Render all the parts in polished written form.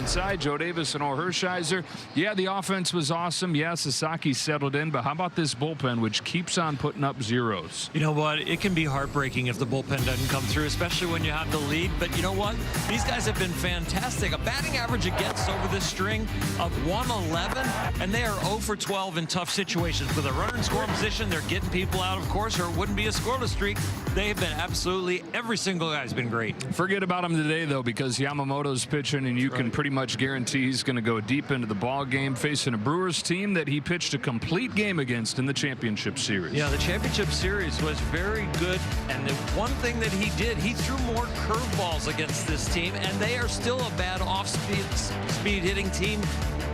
Inside, Joe Davis and Hershiser. Yeah, the offense was awesome. Yeah, Sasaki settled in, but how about this bullpen, which keeps on putting up zeros? You know what? It can be heartbreaking if the bullpen doesn't come through, especially when you have the lead. But you know what? These guys have been fantastic. A batting average against over this string of 111, and they are 0 for 12 in tough situations. With a runner in scoring position, they're getting people out, of course, or it wouldn't be a scoreless streak. They've been absolutely, every single guy's been great. Forget about him today, though, because Yamamoto's pitching, and you can pretty much guarantee he's going to go deep into the ball game, facing a Brewers team that he pitched a complete game against in the championship series. Yeah, the championship series was very good, and the one thing that he did, he threw more curveballs against this team, and they are still a bad off-speed hitting team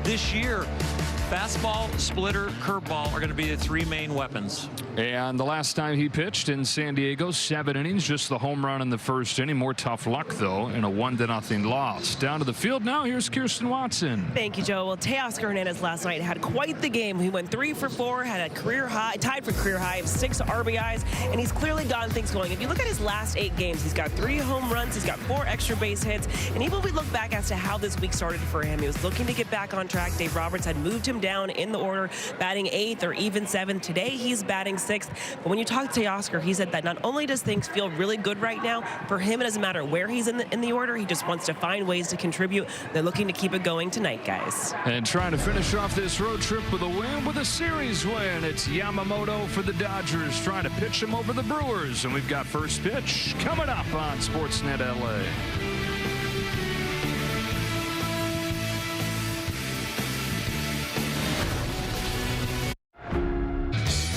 this year. Fastball, splitter, curveball are going to be the three main weapons. And the last time he pitched in San Diego, 7 innings, just the home run in the first inning. More tough luck, though, in a 1-0 loss. Down to the field now, here's Kirsten Watson. Thank you, Joe. Well, Teoscar Hernandez last night had quite the game. He went 3 for 4, had a career high, tied for career high of 6 RBIs, and he's clearly gotten things going. If you look at his last 8 games, he's got 3 home runs, he's got 4 extra base hits, and even when we look back as to how this week started for him, he was looking to get back on track. Dave Roberts had moved him down in the order, batting 8th or even 7th. Today, he's batting 6th. But when you talk to Teoscar, he said that not only does things feel really good right now, for him it doesn't matter where he's in the order. He just wants to find ways to contribute. They're looking to keep it going tonight, guys. And trying to finish off this road trip with a win, with a series win. It's Yamamoto for the Dodgers trying to pitch him over the Brewers. And we've got first pitch coming up on Sportsnet LA.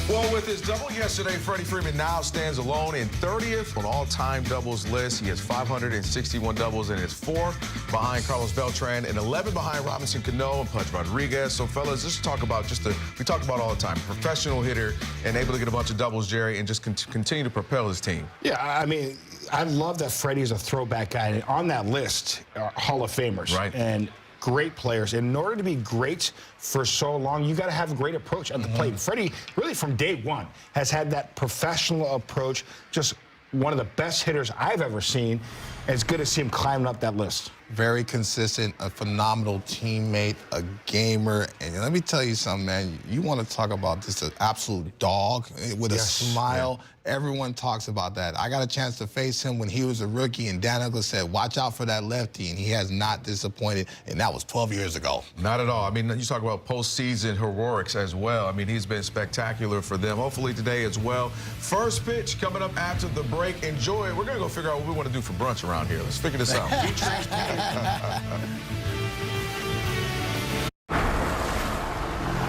Well, with his double yesterday, Freddie Freeman now stands alone in 30th on all-time doubles list. He has 561 doubles and is 4th behind Carlos Beltran and 11 behind Robinson Cano and Pudge Rodriguez. So, fellas, let's talk about we talk about all the time, professional hitter and able to get a bunch of doubles, Jerry, and just continue to propel his team. Yeah, I mean, I love that Freddie's a throwback guy. And on that list are Hall of Famers. Right. And great players. In order to be great for so long, you got to have a great approach at the plate. Freddie, really from day one, has had that professional approach. Just one of the best hitters I've ever seen. And it's good to see him climbing up that list. Very consistent, a phenomenal teammate, a gamer. And let me tell you something, man. You want to talk about just an absolute dog with a smile. Yeah. Everyone talks about that. I got a chance to face him when he was a rookie, and Dan Douglas said, watch out for that lefty, and he has not disappointed, and that was 12 years ago. Not at all. I mean, you talk about postseason heroics as well. I mean, he's been spectacular for them. Hopefully today as well. First pitch coming up after the break. Enjoy it. We're going to go figure out what we want to do for brunch around here. Let's figure this out.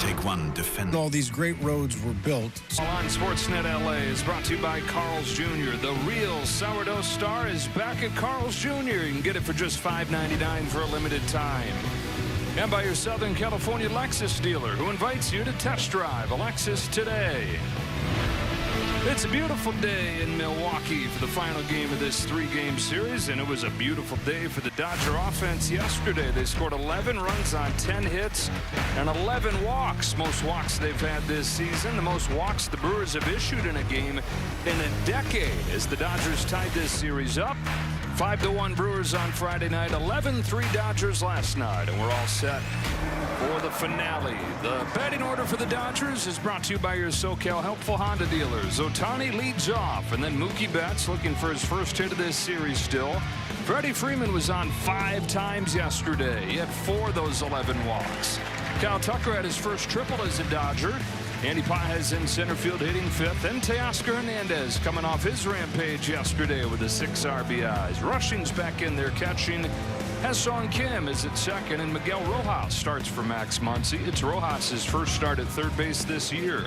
Take one, defend. All these great roads were built. On Sportsnet LA is brought to you by Carl's Jr. The real sourdough star is back at Carl's Jr. You can get it for just $5.99 for a limited time. And by your Southern California Lexus dealer, who invites you to test drive a Lexus today. It's a beautiful day in Milwaukee for the final game of this 3-game series, and it was a beautiful day for the Dodger offense yesterday. They scored 11 runs on 10 hits and 11 walks, most walks they've had this season, the most walks the Brewers have issued in a game in a decade as the Dodgers tied this series up. 5-1 Brewers on Friday night, 11-3 Dodgers last night, and we're all set for the finale. The batting order for the Dodgers is brought to you by your SoCal Helpful Honda dealers. Ohtani leads off, and then Mookie Betts looking for his first hit of this series still. Freddie Freeman was on 5 times yesterday. He had 4 of those 11 walks. Kyle Tucker had his first triple as a Dodger. Andy Paez in center field hitting 5th. And Teoscar Hernandez coming off his rampage yesterday with the 6 RBIs. Rushing's back in there catching. Ha-Seong Kim is at 2nd, and Miguel Rojas starts for Max Muncy. It's Rojas' first start at 3rd base this year.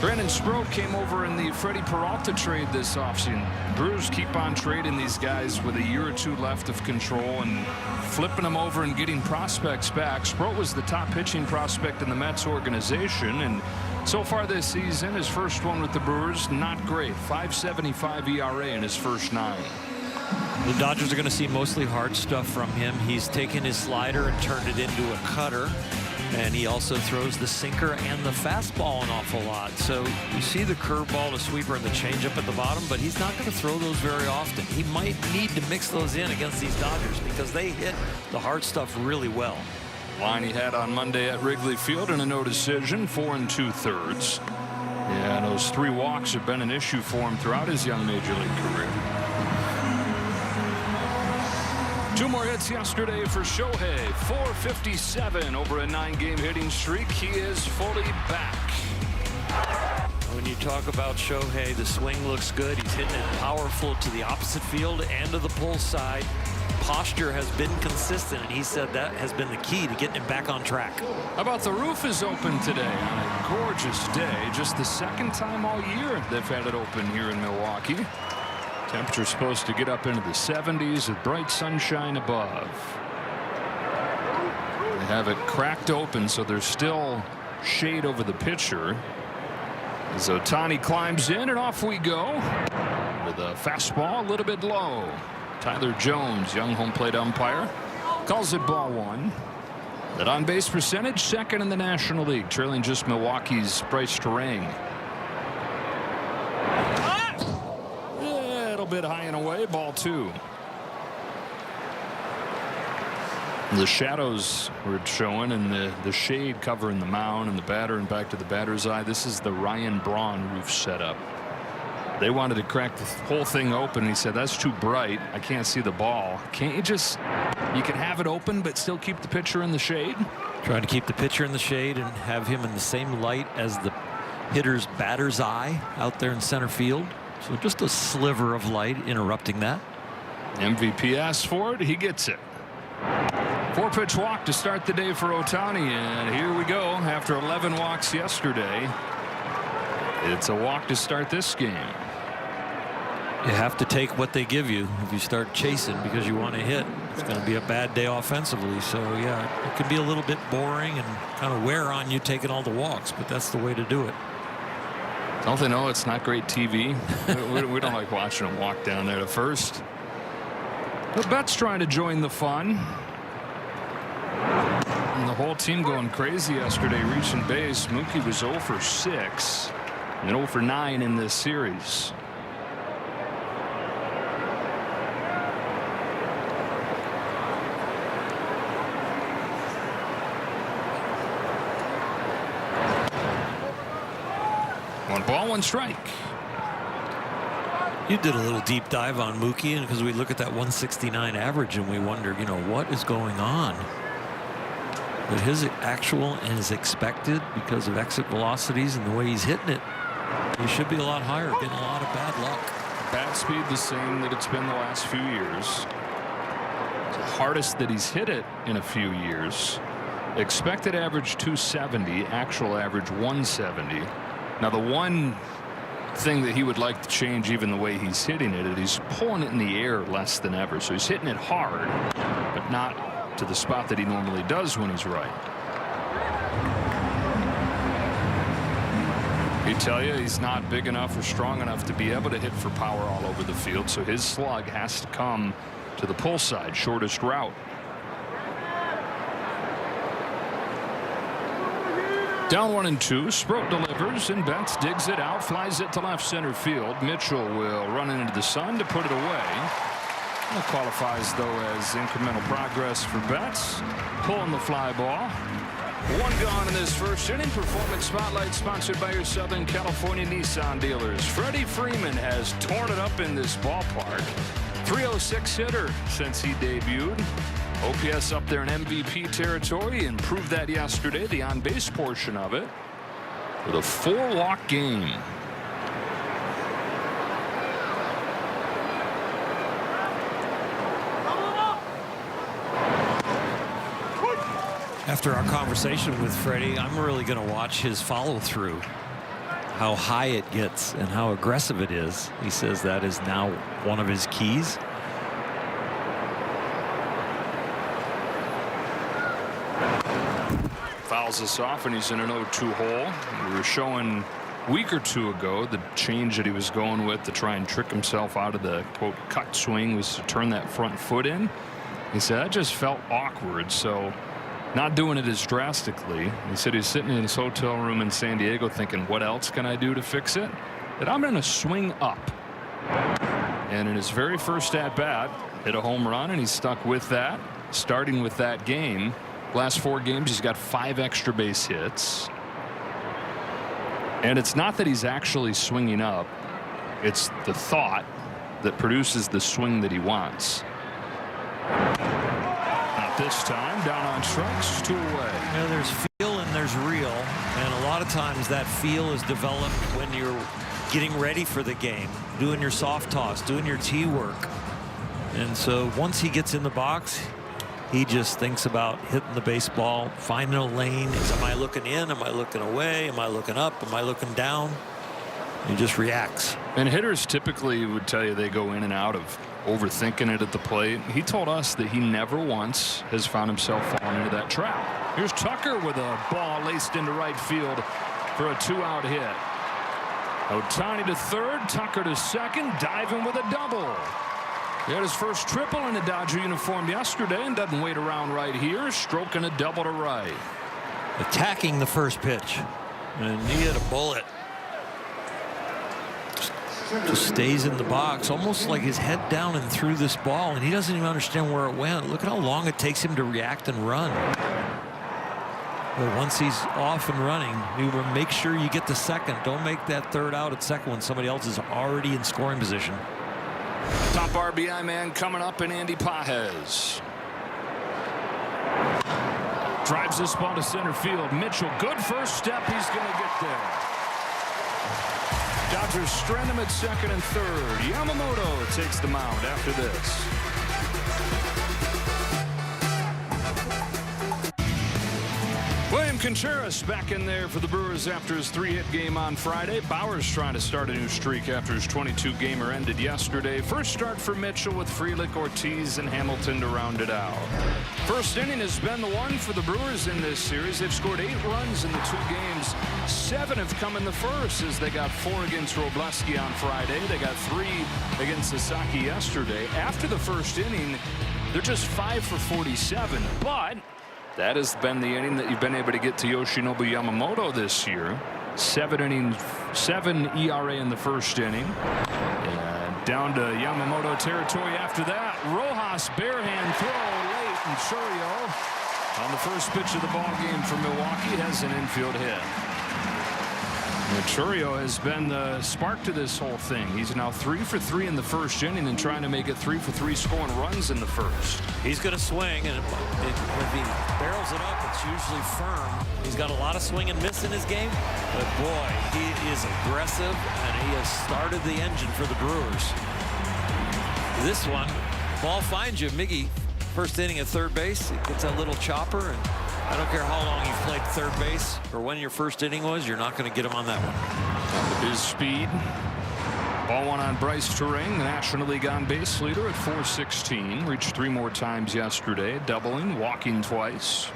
Brandon Sproat came over in the Freddie Peralta trade this offseason. Brewers keep on trading these guys with a year or 2 left of control and flipping them over and getting prospects back. Sproat was the top pitching prospect in the Mets organization, and so far this season, his first one with the Brewers, not great. 5.75 ERA in his first 9. The Dodgers are going to see mostly hard stuff from him. He's taken his slider and turned it into a cutter. And he also throws the sinker and the fastball an awful lot. So you see the curveball, the sweeper, and the changeup at the bottom, but he's not going to throw those very often. He might need to mix those in against these Dodgers because they hit the hard stuff really well. Line he had on Monday at Wrigley Field in a no decision, 4 2/3. Yeah, those 3 walks have been an issue for him throughout his young major league career. 2 more hits yesterday for Shohei. 457 over a 9-game hitting streak. He is fully back. When you talk about Shohei, the swing looks good. He's hitting it powerful to the opposite field and to the pull side. Posture has been consistent, and he said that has been the key to getting him back on track. How about the roof is open today on a gorgeous day. Just the 2nd time all year they've had it open here in Milwaukee. Temperature's supposed to get up into the 70s with bright sunshine above. They have it cracked open, so there's still shade over the pitcher. As Ohtani climbs in, and off we go with a fastball a little bit low. Tyler Jones, young home plate umpire, calls it ball 1. That on base percentage, 2nd in the National League, trailing just Milwaukee's Bryce Terang. A little bit high and away, ball 2. The shadows were showing, and the shade covering the mound and the batter and back to the batter's eye. This is the Ryan Braun roof setup. They wanted to crack the whole thing open. He said, that's too bright. I can't see the ball. Can't you just, you can have it open but still keep the pitcher in the shade? Trying to keep the pitcher in the shade and have him in the same light as the hitter's batter's eye out there in center field. So just a sliver of light interrupting that. MVP asks for it. He gets it. 4-pitch walk to start the day for Ohtani, and here we go. After 11 walks yesterday, it's a walk to start this game. You have to take what they give you. If you start chasing because you want to hit, it's going to be a bad day offensively. So yeah, it could be a little bit boring and kind of wear on you taking all the walks, but that's the way to do it. Don't they know it's not great TV? we don't like watching them walk down there to first. But Betts trying to join the fun. And the whole team going crazy yesterday, reaching base. Mookie was 0 for 6 and 0 for 9 in this series. One ball, one strike. You did a little deep dive on Mookie, and because we look at that 169 average and we wonder, you know, what is going on? But his actual and his expected, because of exit velocities and the way he's hitting it, he should be a lot higher, getting a lot of bad luck. Bat speed the same that it's been the last few years. It's the hardest that he's hit it in a few years. Expected average 270, actual average 170. Now the one thing that he would like to change, even the way he's hitting it, is he's pulling it in the air less than ever. So he's hitting it hard, but not to the spot that he normally does when he's right. He tell you he's not big enough or strong enough to be able to hit for power all over the field, so his slug has to come to the pull side, shortest route. Down 1-2. Sproat delivers, and Betts digs it out, flies it to left center field. Mitchell will run it into the sun to put it away. That qualifies, though, as incremental progress for Betts. Pulling the fly ball. 1 gone in this first inning. Performance Spotlight sponsored by your Southern California Nissan dealers. Freddie Freeman has torn it up in this ballpark. 306 hitter since he debuted. OPS up there in MVP territory, and proved that yesterday, the on-base portion of it, with a 4-walk game. After our conversation with Freddie, I'm really going to watch his follow-through, how high it gets and how aggressive it is. He says that is now one of his keys. Fouls us off, and he's in an 0-2 hole. We were showing week or two ago, the change that he was going with to try and trick himself out of the, quote, cut swing was to turn that front foot in. He said, that just felt awkward, so not doing it as drastically. He said he's sitting in his hotel room in San Diego thinking, what else can I do to fix it? That I'm going to swing up. And in his very first at-bat, hit a home run, and he's stuck with that, starting with that game. Last 4 games, he's got 5 extra base hits. And it's not that he's actually swinging up. It's the thought that produces the swing that he wants. Not this time. Down on strikes, 2 away. Yeah, there's feel and there's real. And a lot of times that feel is developed when you're getting ready for the game, doing your soft toss, doing your tee work. And so once he gets in the box, he just thinks about hitting the baseball, finding a lane. Am I looking in? Am I looking away? Am I looking up? Am I looking down? He just reacts. And hitters typically would tell you they go in and out of overthinking it at the plate. He told us that he never once has found himself falling into that trap. Here's Tucker with a ball laced into right field for a 2-out hit. Ohtani to third, Tucker to second, diving with a double. He had his first triple in a Dodger uniform yesterday and doesn't wait around right here, stroking a double to right. Attacking the first pitch, and he hit a bullet. Just stays in the box, almost like his head down and threw this ball, and he doesn't even understand where it went. Look at how long it takes him to react and run. But once he's off and running, you will make sure you get to second. Don't make that third out at second when somebody else is already in scoring position. Top RBI man coming up in Andy Pages. Drives this ball to center field. Mitchell, good first step. He's going to get there. Dodgers strand him at second and third. Yamamoto takes the mound after this. William Contreras back in there for the Brewers after his 3-hit game on Friday. Bauer's trying to start a new streak after his 22-gamer ended yesterday. First start for Mitchell with Frelick, Ortiz, and Hamilton to round it out. First inning has been the one for the Brewers in this series. They've scored 8 runs in the 2 games. 7 have come in the first as they got 4 against Robleski on Friday. They got 3 against Sasaki yesterday. After the first inning, they're just 5 for 47, but that has been the inning that you've been able to get to Yoshinobu Yamamoto this year. 7 innings, 7 ERA in the first inning. And down to Yamamoto territory after that. Rojas barehand throw late, and Churio on the first pitch of the ball game for Milwaukee has an infield hit. Churio has been the spark to this whole thing. He's now 3 for 3 in the first inning and trying to make it 3 for 3 scoring runs in the first. He's going to swing, and if he barrels it up, it's usually firm. He's got a lot of swing and miss in his game, but boy, he is aggressive, and he has started the engine for the Brewers. This one, ball finds you. Miggy, first inning at third base, he gets that little chopper, and I don't care how long you've played third base or when your first inning was, you're not going to get him on that one. His speed. Ball one on Bryce Turang, the National League on base leader at 416. Reached 3 more times yesterday, doubling, walking twice.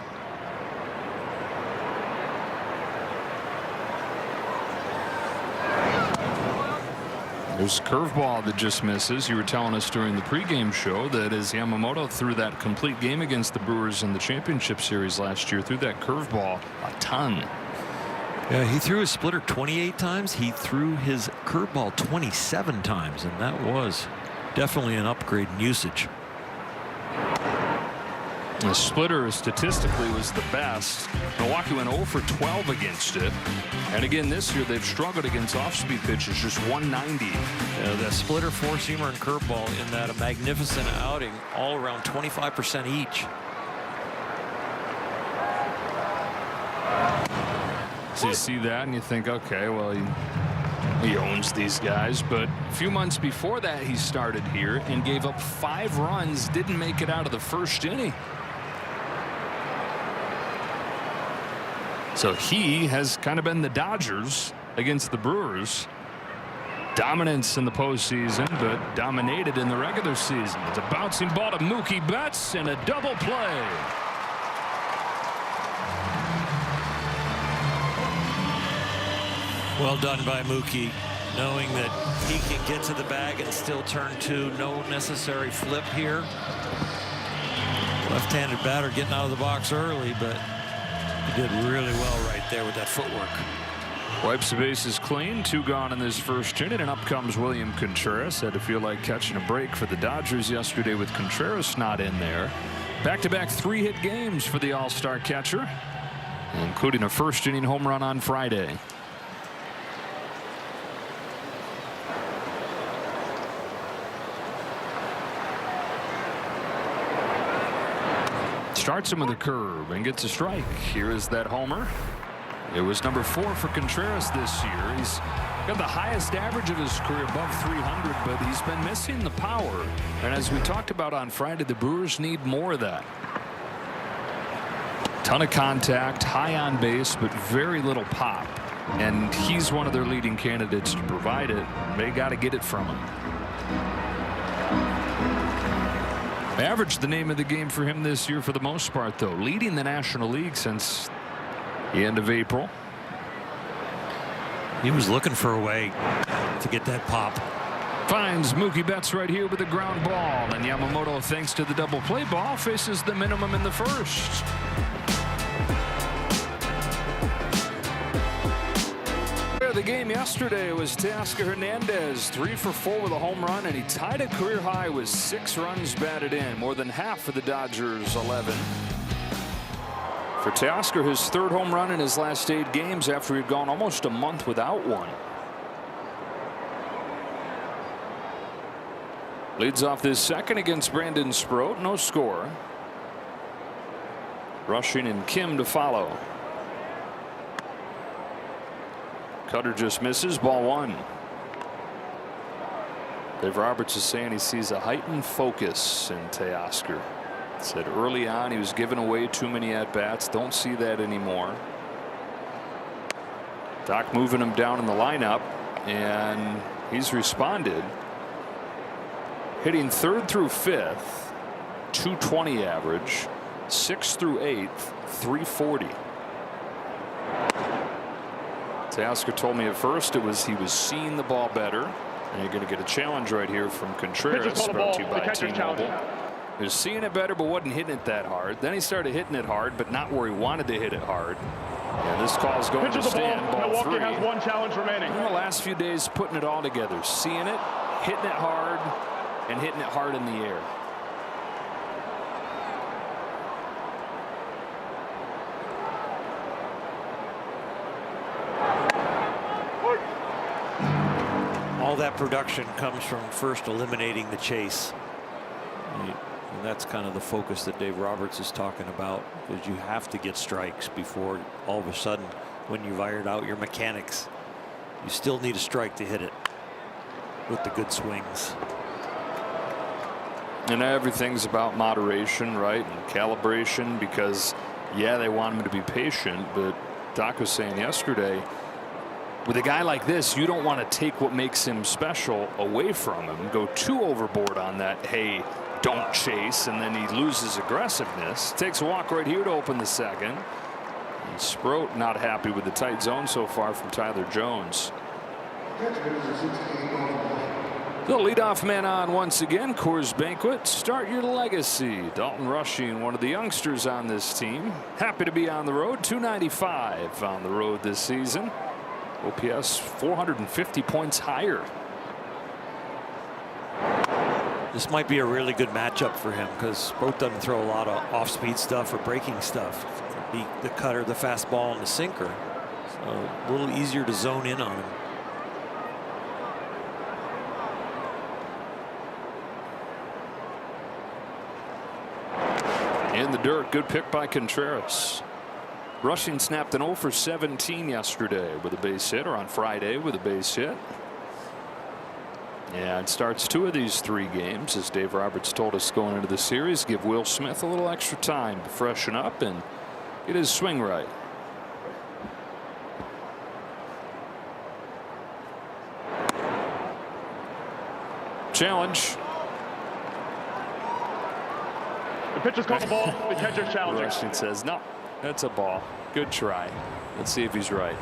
There's a curveball that just misses. You were telling us during the pregame show that as Yamamoto threw that complete game against the Brewers in the championship series last year, threw that curveball a ton. Yeah, he threw his splitter 28 times. He threw his curveball 27 times, and that was definitely an upgrade in usage. The splitter statistically was the best. Milwaukee went 0 for 12 against it. And again, this year they've struggled against off-speed pitches, just 190. The splitter, four-seamer, and curveball in that a magnificent outing, all around 25% each. So you see that and you think, okay, well, he owns these guys. But a few months before that, he started here and gave up 5 runs, didn't make it out of the first inning. So he has kind of been the Dodgers against the Brewers. Dominance in the postseason, but dominated in the regular season. It's a bouncing ball to Mookie Betts and a double play. Well done by Mookie, knowing that he can get to the bag and still turn two. No necessary flip here. Left-handed batter getting out of the box early, but he did really well right there with that footwork. Wipes the bases clean. 2 gone in this first inning, and up comes William Contreras. Had to feel like catching a break for the Dodgers yesterday with Contreras not in there. Back-to-back 3-hit games for the All-Star catcher, including a first-inning home run on Friday. Starts him with a curve and gets a strike. Here is that homer. It was number 4 for Contreras this year. He's got the highest average of his career, above 300, but he's been missing the power. And as we talked about on Friday, the Brewers need more of that. Ton of contact, high on base, but very little pop. And he's one of their leading candidates to provide it. They got to get it from him. Average, the name of the game for him this year for the most part, though, leading the National League since the end of April. He was looking for a way to get that pop. Finds Mookie Betts right here with a ground ball, and Yamamoto, thanks to the double play ball, faces the minimum in the first. The game yesterday was Teoscar Hernandez, 3 for 4 with a home run, and he tied a career high with 6 runs batted in, more than half for the Dodgers' 11. For Teoscar, his 3rd home run in his last 8 games after he'd gone almost a month without one. Leads off this second against Brandon Sproat, no score. Rushing and Kim to follow. Cutter just misses, ball 1. Dave Roberts is saying he sees a heightened focus in Teoscar. Said early on he was giving away too many at-bats. Don't see that anymore. Doc moving him down in the lineup, and he's responded. Hitting 3rd through 5th, 220 average, 6th through 8th, 340. Teoscar told me at first he was seeing the ball better, and you're going to get a challenge right here from Contreras, brought to you by T-Mobile. He was seeing it better, but wasn't hitting it that hard. Then he started hitting it hard, but not where he wanted to hit it hard. And this call is going to stand, ball 3. Milwaukee has 1 challenge remaining. In the last few days, putting it all together, seeing it, hitting it hard, and hitting it hard in the air. All that production comes from first eliminating the chase. And that's kind of the focus that Dave Roberts is talking about, because you have to get strikes before all of a sudden, when you've ironed out your mechanics, you still need a strike to hit it with the good swings. And everything's about moderation, right, and calibration, because yeah, they want him to be patient, but Doc was saying yesterday, with a guy like this, you don't want to take what makes him special away from him, go too overboard on that, hey, don't chase, and then he loses aggressiveness. Takes a walk right here to open the second. And Sproat not happy with the tight zone so far from Tyler Jones. The leadoff man on once again, Coors Banquet. Start your legacy. Dalton Rushing, one of the youngsters on this team. Happy to be on the road. 295 on the road this season. OPS 450 points higher. This might be a really good matchup for him, because Sproat doesn't throw a lot of off-speed stuff or breaking stuff. It could be the cutter, the fastball, and the sinker. So a little easier to zone in on him. In the dirt, good pick by Contreras. Rushing snapped an 0 for 17 yesterday with a base hit, or on Friday with a base hit. And starts 2 of these 3 games, as Dave Roberts told us going into the series. Give Will Smith a little extra time to freshen up and get his swing right. Challenge. The pitch is called a ball. The catcher's challenging. Rushing says, no, that's a ball. Good try. Let's see if he's right.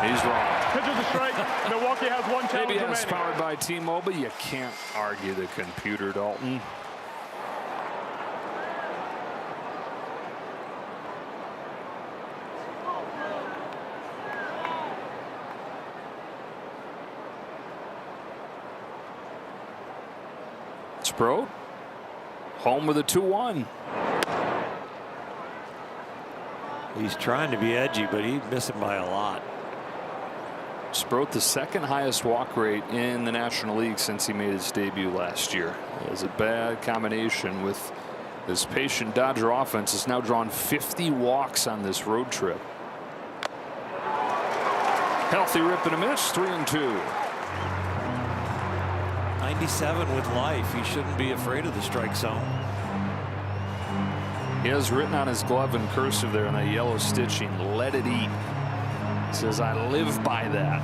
He's wrong. Pitches a strike. Milwaukee has one challenge Maybe remaining. powered by T-Mobile. You can't argue the computer, Dalton. Sproat home with a 2-1. He's trying to be edgy, but he's missing by a lot. Sproat, the second highest walk rate in the National League since he made his debut last year. It was a bad combination with this patient Dodger offense has now drawn 50 walks on this road trip. Healthy rip and a miss, 3-2. 97 with life. He shouldn't be afraid of the strike zone. He has written on his glove in cursive there in that yellow stitching, "Let it eat." He says, "I live by that."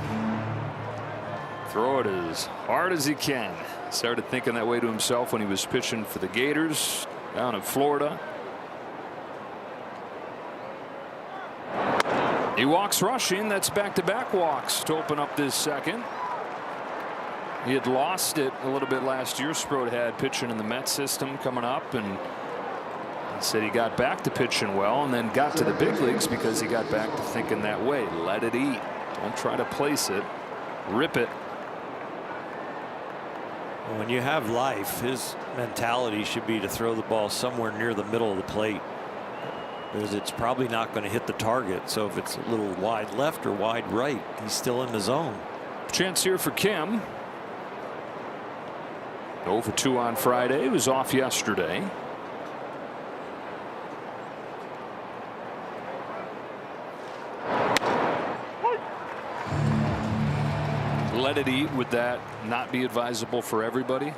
Throw it as hard as he can. Started thinking that way to himself when he was pitching for the Gators down in Florida. He walks rushing. That's back-to-back walks to open up this second. He had lost it a little bit last year. Sproat had pitching in the Met system coming up, and said he got back to pitching well and then got to the big leagues because he got back to thinking that way. Let it eat. Don't try to place it. Rip it. When you have life, his mentality should be to throw the ball somewhere near the middle of the plate, because it's probably not going to hit the target. So if it's a little wide left or wide right, he's still in the zone. Chance here for Kim. 0 for 2 on Friday. He was off yesterday. Let it eat. Would that not be advisable for everybody?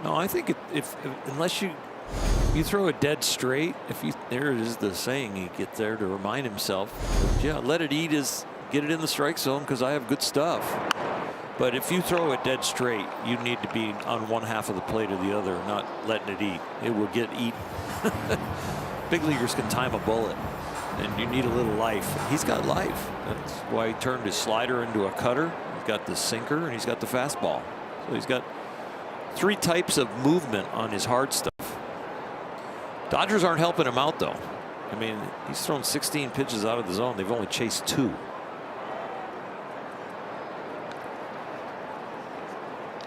No, I think if unless you throw it dead straight, there it is, the saying he gets there to remind himself. Yeah, let it eat is get it in the strike zone because I have good stuff. But if you throw it dead straight, you need to be on one half of the plate or the other, not letting it eat. It will get eaten. Big leaguers can time a bullet, and you need a little life. He's got life. That's why he turned his slider into a cutter. He's got the sinker and he's got the fastball. So he's got 3 types of movement on his hard stuff. Dodgers aren't helping him out, though. I mean, he's thrown 16 pitches out of the zone. They've only chased 2.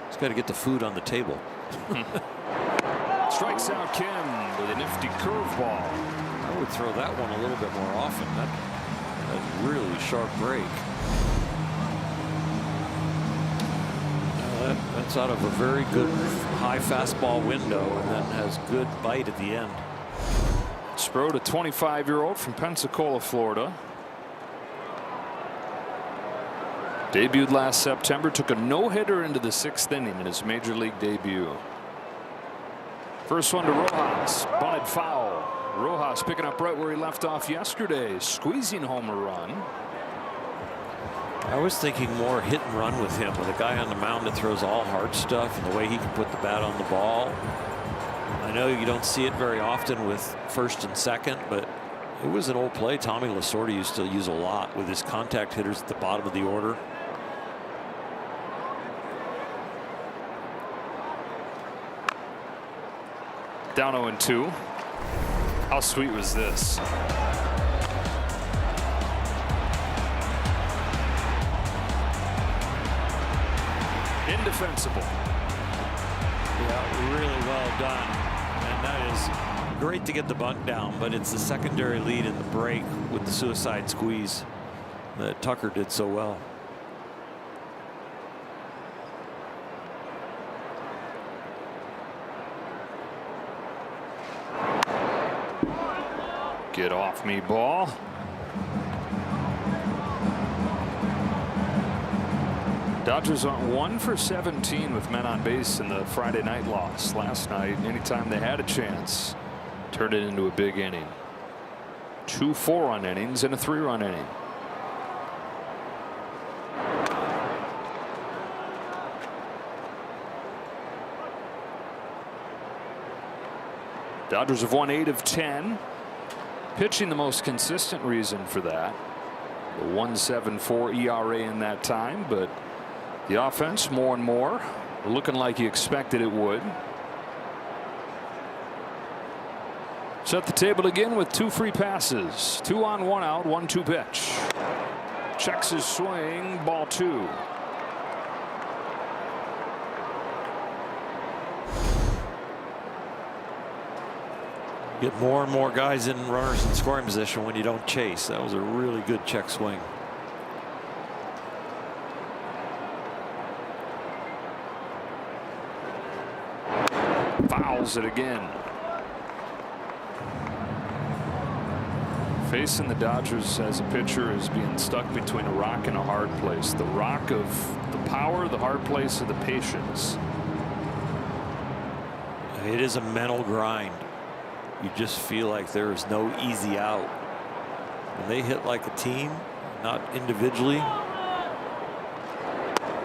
He's got to get the food on the table. Strikes out Kim with a nifty curveball. I would throw that one a little bit more often. That's really sharp break. That's out of a very good high fastball window, and then has good bite at the end. Sproat, a 25-year-old from Pensacola, Florida. Debuted last September, took a no-hitter into the 6th inning in his major league debut. First one to Rojas, bunted foul. Rojas picking up right where he left off yesterday, squeezing home a run. I was thinking more hit and run with him, with a guy on the mound that throws all hard stuff, and the way he can put the bat on the ball. I know you don't see it very often with first and second, but it was an old play Tommy Lasorda used to use a lot with his contact hitters at the bottom of the order. Down 0-2. How sweet was this? Indefensible. Yeah, really well done. And that is great to get the bunt down, but it's the secondary lead in the break with the suicide squeeze that Tucker did so well. Get off me, ball. Dodgers on 1 for 17 with men on base in the Friday night loss. Last night, anytime they had a chance, turned it into a big inning. 2 4-run innings and a 3-run inning. Dodgers have won 8 of 10. Pitching the most consistent reason for that. The 1.74 ERA in that time, but the offense more and more looking like you expected it would. Set the table again with 2 free passes. 2 on, 1 out, 1-2 pitch. Checks his swing, ball 2. Get more and more guys in runners in scoring position when you don't chase. That was a really good check swing. Fouls it again. Facing the Dodgers as a pitcher is being stuck between a rock and a hard place. The rock of the power, the hard place of the patience. It is a mental grind. You just feel like there is no easy out. When they hit like a team, not individually,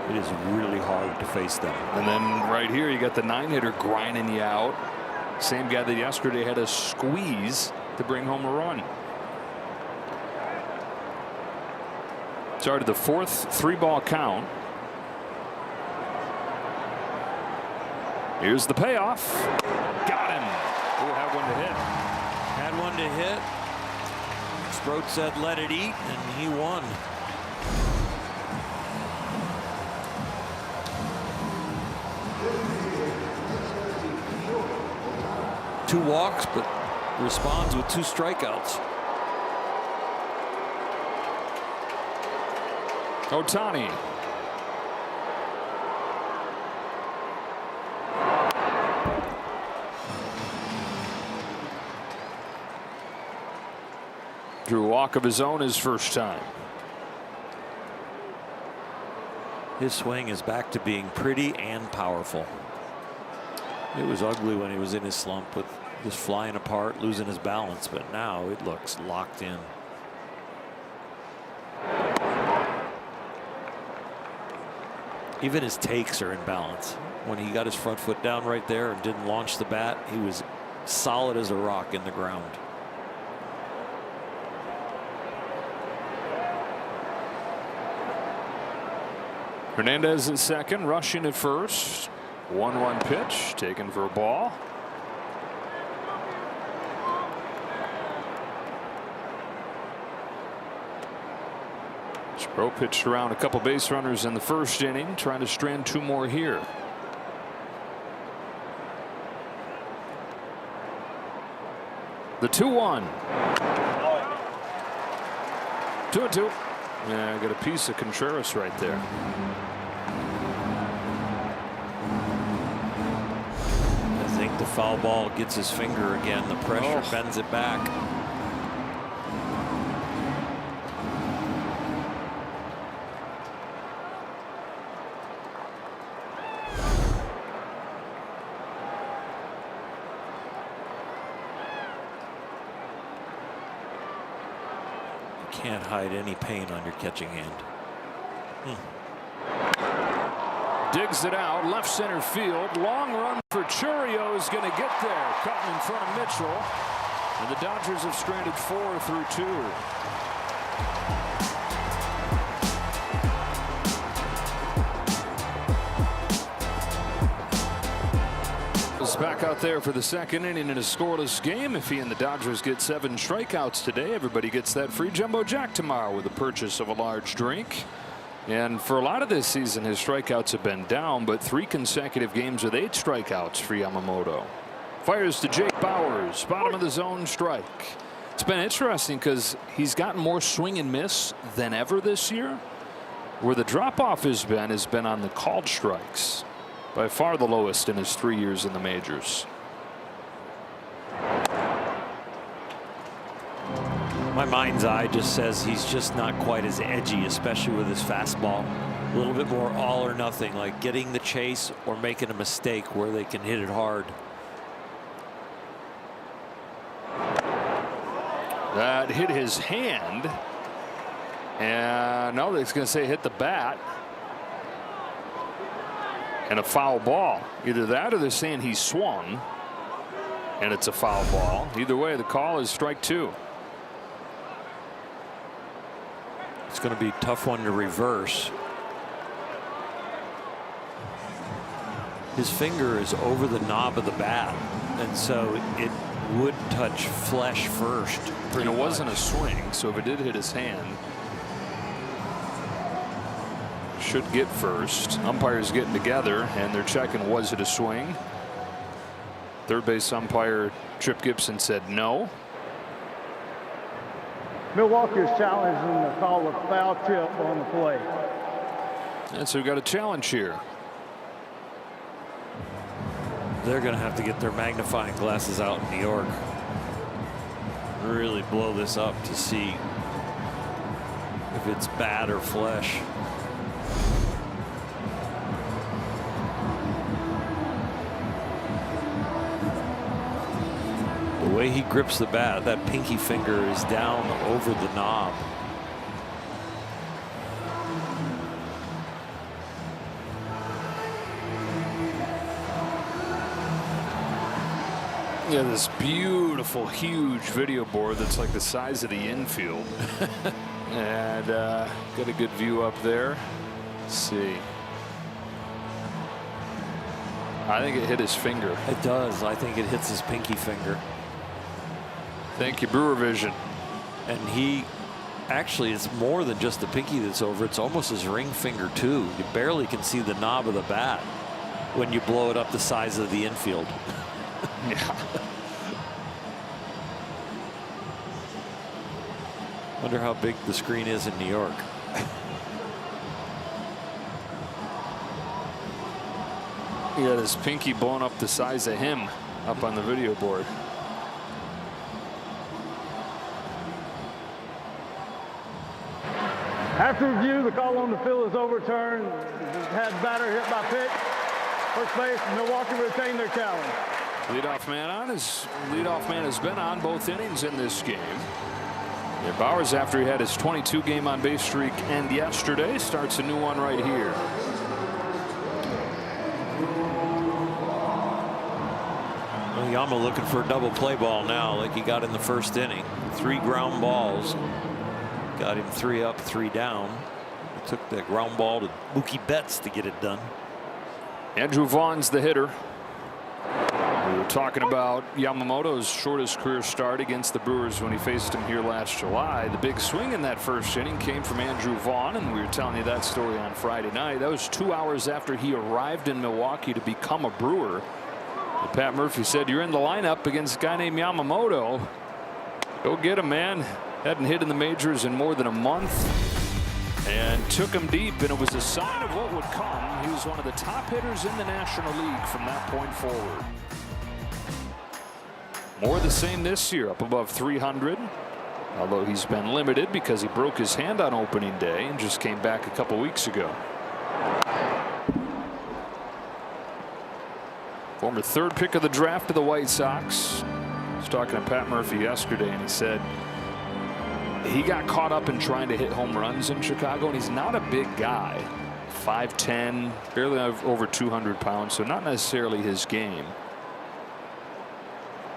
it is really hard to face them. And then right here you got the 9-hitter grinding you out. Same guy that yesterday had a squeeze to bring home a run. Started the 4th 3-ball count. Here's the payoff. Got him. Who had one to hit? Had one to hit. Sproat said let it eat, and he won. Two walks, but responds with 2 strikeouts. Ohtani. Drew a walk of his own his first time. His swing is back to being pretty and powerful. It was ugly when he was in his slump with just flying apart, losing his balance, but now it looks locked in. Even his takes are in balance. When he got his front foot down right there and didn't launch the bat, he was solid as a rock in the ground. Hernandez at second, rushing at first. 1-1 pitch taken for a ball. Sproat pitched around a couple base runners in the first inning, trying to strand 2 more here. The 2-1. 2-2. Yeah, I got a piece of Contreras right there. I think the foul ball gets his finger again. The pressure bends it back. Can't hide any pain on your catching hand. Digs it out, left center field. Long run for Churio is going to get there. Cutting in front of Mitchell. And the Dodgers have stranded 4 through 2. Back out there for the second inning in a scoreless game. If he and the Dodgers get 7 strikeouts today, everybody gets that free Jumbo Jack tomorrow with the purchase of a large drink. And for a lot of this season, his strikeouts have been down, but 3 consecutive games with 8 strikeouts for Yamamoto. Fires to Jake Bauers, bottom of the zone strike. It's been interesting because he's gotten more swing and miss than ever this year. Where the drop off has been on the called strikes. By far the lowest in his 3 years in the majors. My mind's eye just says he's just not quite as edgy, especially with his fastball. A little bit more all or nothing, like getting the chase or making a mistake where they can hit it hard. That hit his hand. And no, it's going to say hit the bat. And a foul ball. Either that or they're saying he swung and it's a foul ball. Either way, the call is strike 2. It's going to be a tough one to reverse. His finger is over the knob of the bat, and so it would touch flesh first. And it wasn't a swing, so if it did hit his hand, should get first. Umpires getting together, and they're checking, was it a swing? Third base umpire Chip Gibson said no. Milwaukee is challenging the call of foul tip on the play. And so we got a challenge here. They're going to have to get their magnifying glasses out in New York. Really blow this up to see if it's bat or flesh. The way he grips the bat, that pinky finger is down over the knob. Yeah, this beautiful, huge video board that's like the size of the infield. And got a good view up there. Let's see. I think it hit his finger. It does. I think it hits his pinky finger. Thank you, Brewer Vision. And he actually, it's more than just the pinky that's over. It's almost his ring finger too. You barely can see the knob of the bat when you blow it up the size of the infield. Yeah. Wonder how big the screen is in New York. He got his pinky blown up the size of him up on the video board. After review, the call on the field is overturned. Had batter hit by pitch. First base, Milwaukee retained their challenge. Leadoff man has been on both innings in this game. Yeah, Bowers, after he had his 22 game on base streak end yesterday, starts a new one right here. Well, Yama looking for a double play ball now, like he got in the first inning. 3 ground balls. Got him 3 up, 3 down. It took that ground ball to Mookie Betts to get it done. Andrew Vaughn's the hitter. We were talking about Yamamoto's shortest career start against the Brewers when he faced him here last July. The big swing in that first inning came from Andrew Vaughn, and we were telling you that story on Friday night. That was 2 hours after he arrived in Milwaukee to become a Brewer. And Pat Murphy said, "You're in the lineup against a guy named Yamamoto. Go get him, man." Hadn't hit in the majors in more than a month, and took him deep, and it was a sign of what would come. He was one of the top hitters in the National League from that point forward. More the same this year, up above 300, although he's been limited because he broke his hand on opening day and just came back a couple weeks ago. Former 3rd pick of the draft of the White Sox. I was talking to Pat Murphy yesterday, and he said he got caught up in trying to hit home runs in Chicago, and he's not a big guy. 5'10", barely over 200 pounds, so not necessarily his game.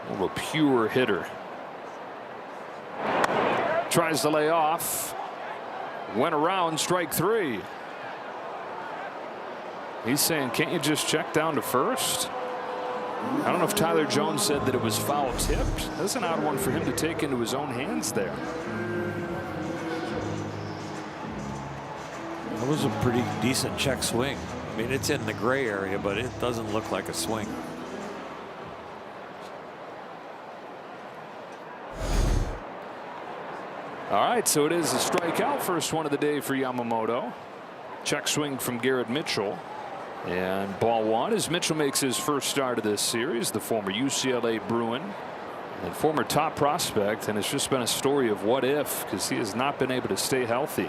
More of a pure hitter. Tries to lay off. Went around, strike 3. He's saying, can't you just check down to first? I don't know if Tyler Jones said that it was foul tipped. That's an odd one for him to take into his own hands there. It was a pretty decent check swing. I mean, it's in the gray area, but it doesn't look like a swing. All right, so it is a strikeout. First one of the day for Yamamoto. Check swing from Garrett Mitchell. And ball 1 as Mitchell makes his first start of this series. The former UCLA Bruin and former top prospect. And it's just been a story of what if, because he has not been able to stay healthy.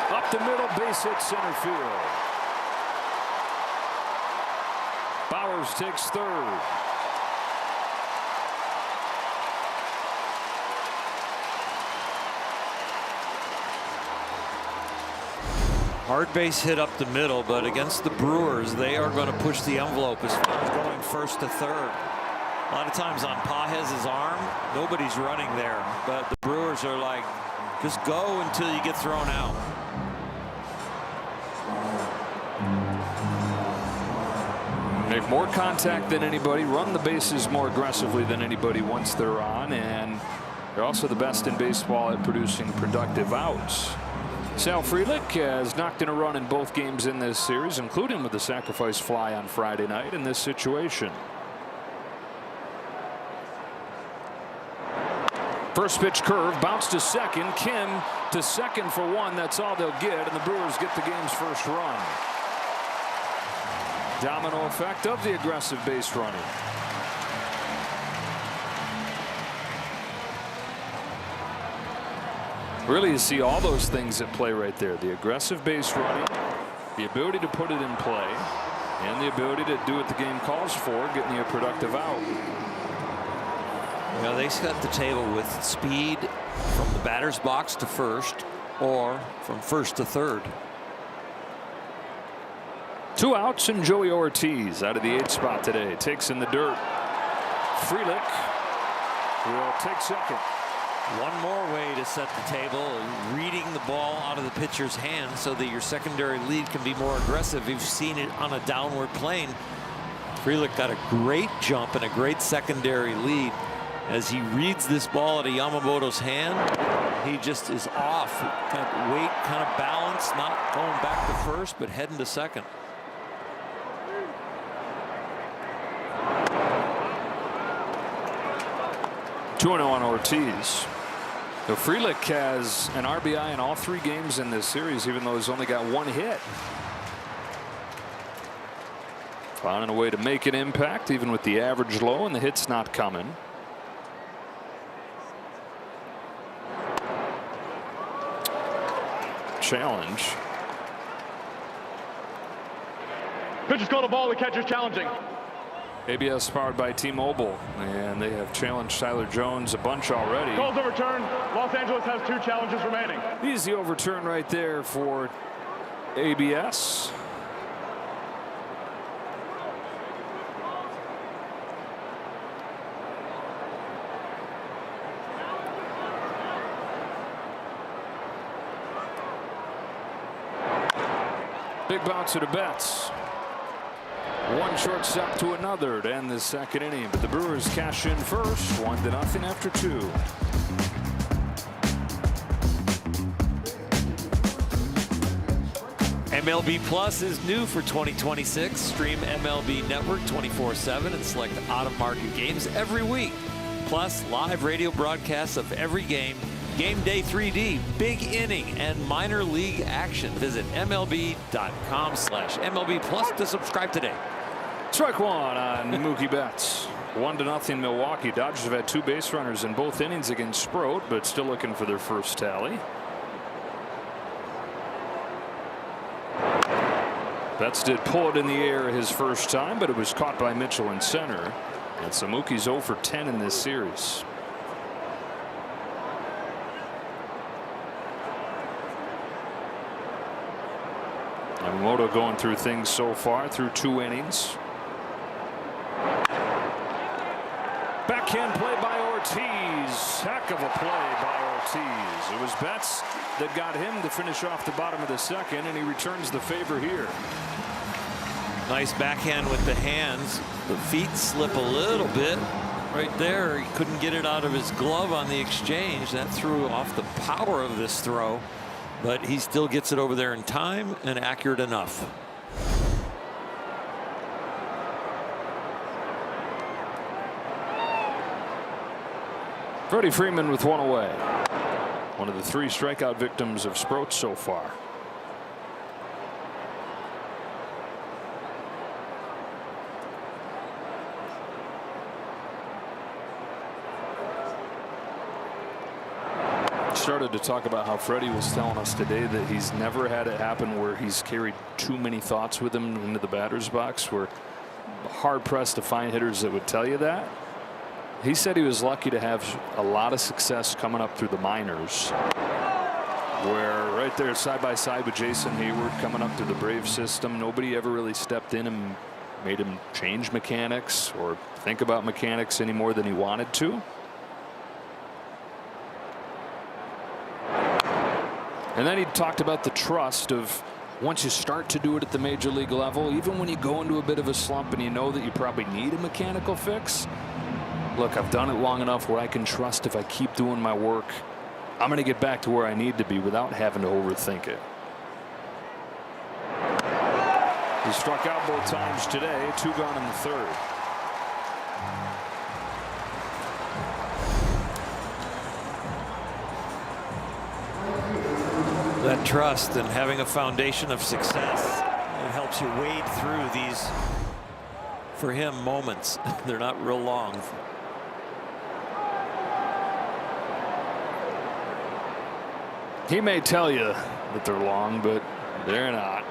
Up the middle, base hit center field. Bowers takes 3rd. Hard base hit up the middle, but against the Brewers, they are going to push the envelope as far as going 1st to 3rd. A lot of times on Pages' arm, nobody's running there, but the Brewers are like, just go until you get thrown out. Make more contact than anybody, run the bases more aggressively than anybody once they're on, and they're also the best in baseball at producing productive outs. Sal Frelick has knocked in a run in both games in this series, including with the sacrifice fly on Friday night in this situation. First pitch curve, bounce to second. Kim to second for one. That's all they'll get, and the Brewers get the game's first run. Domino effect of the aggressive base running. Really, you see all those things at play right there. The aggressive base running, the ability to put it in play, and the ability to do what the game calls for, getting you a productive out. Well, they set the table with speed from the batter's box to first, or from first to third. 2 outs, and Joey Ortiz out of the 8th spot today takes in the dirt. Frelick will take second. One more way to set the table, reading the ball out of the pitcher's hand so that your secondary lead can be more aggressive. You've seen it on a downward plane. Frelick got a great jump and a great secondary lead. As he reads this ball out of Yamamoto's hand, he just is off. Kind of weight, kind of balance, not going back to first, but heading to second. Two-0 on Ortiz. So Frelick has an RBI in all 3 games in this series, even though he's only got 1 hit. Finding a way to make an impact, even with the average low and the hits not coming. Challenge. Pitch is called a ball. The catcher's challenging. ABS powered by T-Mobile, and they have challenged Tyler Jones a bunch already. Call's overturned. Los Angeles has 2 challenges remaining. Easy overturn right there for ABS. Big bounce to Betts. One shortstop to another to end the second inning, but the Brewers cash in first, 1-0 after 2. MLB Plus is new for 2026. Stream MLB Network 24/7 and select out-of-market games every week. Plus, live radio broadcasts of every game, game day 3D, big inning, and minor league action. Visit MLB.com/MLB Plus to subscribe today. Strike one on Mookie Betts. 1-0 Milwaukee. Dodgers have had 2 base runners in both innings against Sproat, but still looking for their first tally. Betts did pull it in the air his first time, but it was caught by Mitchell in center. And so Mookie's 0 for 10 in this series. Yamamoto going through things so far through 2 innings. Backhand play by Ortiz. Heck of a play by Ortiz. It was Betts that got him to finish off the bottom of the second, and he returns the favor here. Nice backhand with the hands. The feet slip a little bit right there. He couldn't get it out of his glove on the exchange. That threw off the power of this throw, but he still gets it over there in time and accurate enough. Freddie Freeman with 1 away. One of the 3 strikeout victims of Sproat so far. Started to talk about how Freddie was telling us today that he's never had it happen where he's carried too many thoughts with him into the batter's box. We're hard pressed to find hitters that would tell you that. He said he was lucky to have a lot of success coming up through the minors, where right there side by side with Jason Hayward coming up through the Brave system, nobody ever really stepped in and made him change mechanics or think about mechanics any more than he wanted to. And then he talked about the trust of once you start to do it at the major league level, even when you go into a bit of a slump and you know that you probably need a mechanical fix. Look, I've done it long enough where I can trust if I keep doing my work, I'm going to get back to where I need to be without having to overthink it. He struck out both times today, 2 gone in the third. That trust and having a foundation of success, it helps you wade through these, for him, moments. They're not real long. He may tell you that they're long, but they're not.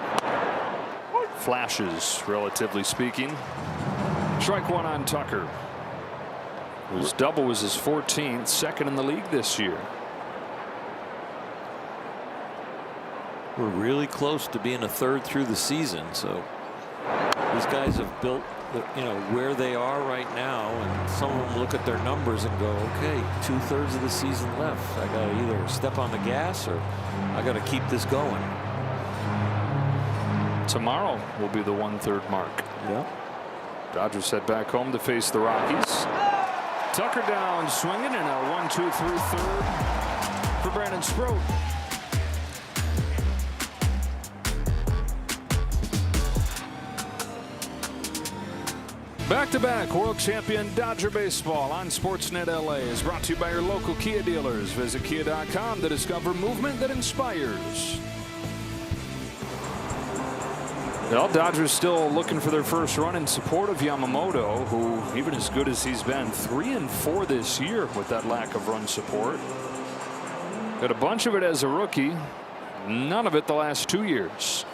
Flashes, relatively speaking. Strike 1 on Tucker. His double was his 14th, second in the league this year. We're really close to being a third through the season, so these guys have built, where they are right now, and some of them look at their numbers and go, okay, 2/3 of the season left. I got to either step on the gas or I got to keep this going. Tomorrow will be the 1/3 mark. Yeah. Dodgers head back home to face the Rockies. Tucker down swinging, and a 1-2-3 third for Brandon Sproat. Back-to-back world champion Dodger baseball on Sportsnet LA is brought to you by your local Kia dealers. Visit Kia.com to discover movement that inspires. Well, Dodgers still looking for their first run in support of Yamamoto, who, even as good as he's been, 3-4 this year with that lack of run support. Got a bunch of it as a rookie, none of it the last 2 years.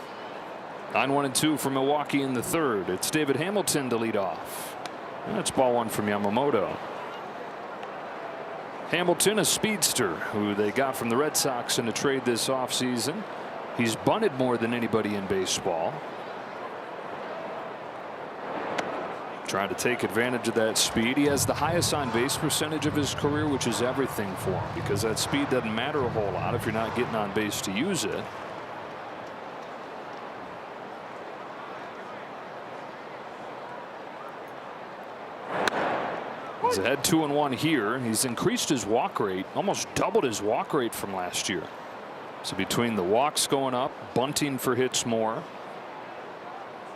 9-1-2 for Milwaukee in the third. It's David Hamilton to lead off. That's ball 1 from Yamamoto. Hamilton, a speedster who they got from the Red Sox in a trade this offseason. He's bunted more than anybody in baseball. Trying to take advantage of that speed. He has the highest on base percentage of his career, which is everything for him, because that speed doesn't matter a whole lot if you're not getting on base to use it. He's ahead 2-1 here. He's increased his walk rate, almost doubled his walk rate from last year. So between the walks going up, bunting for hits more,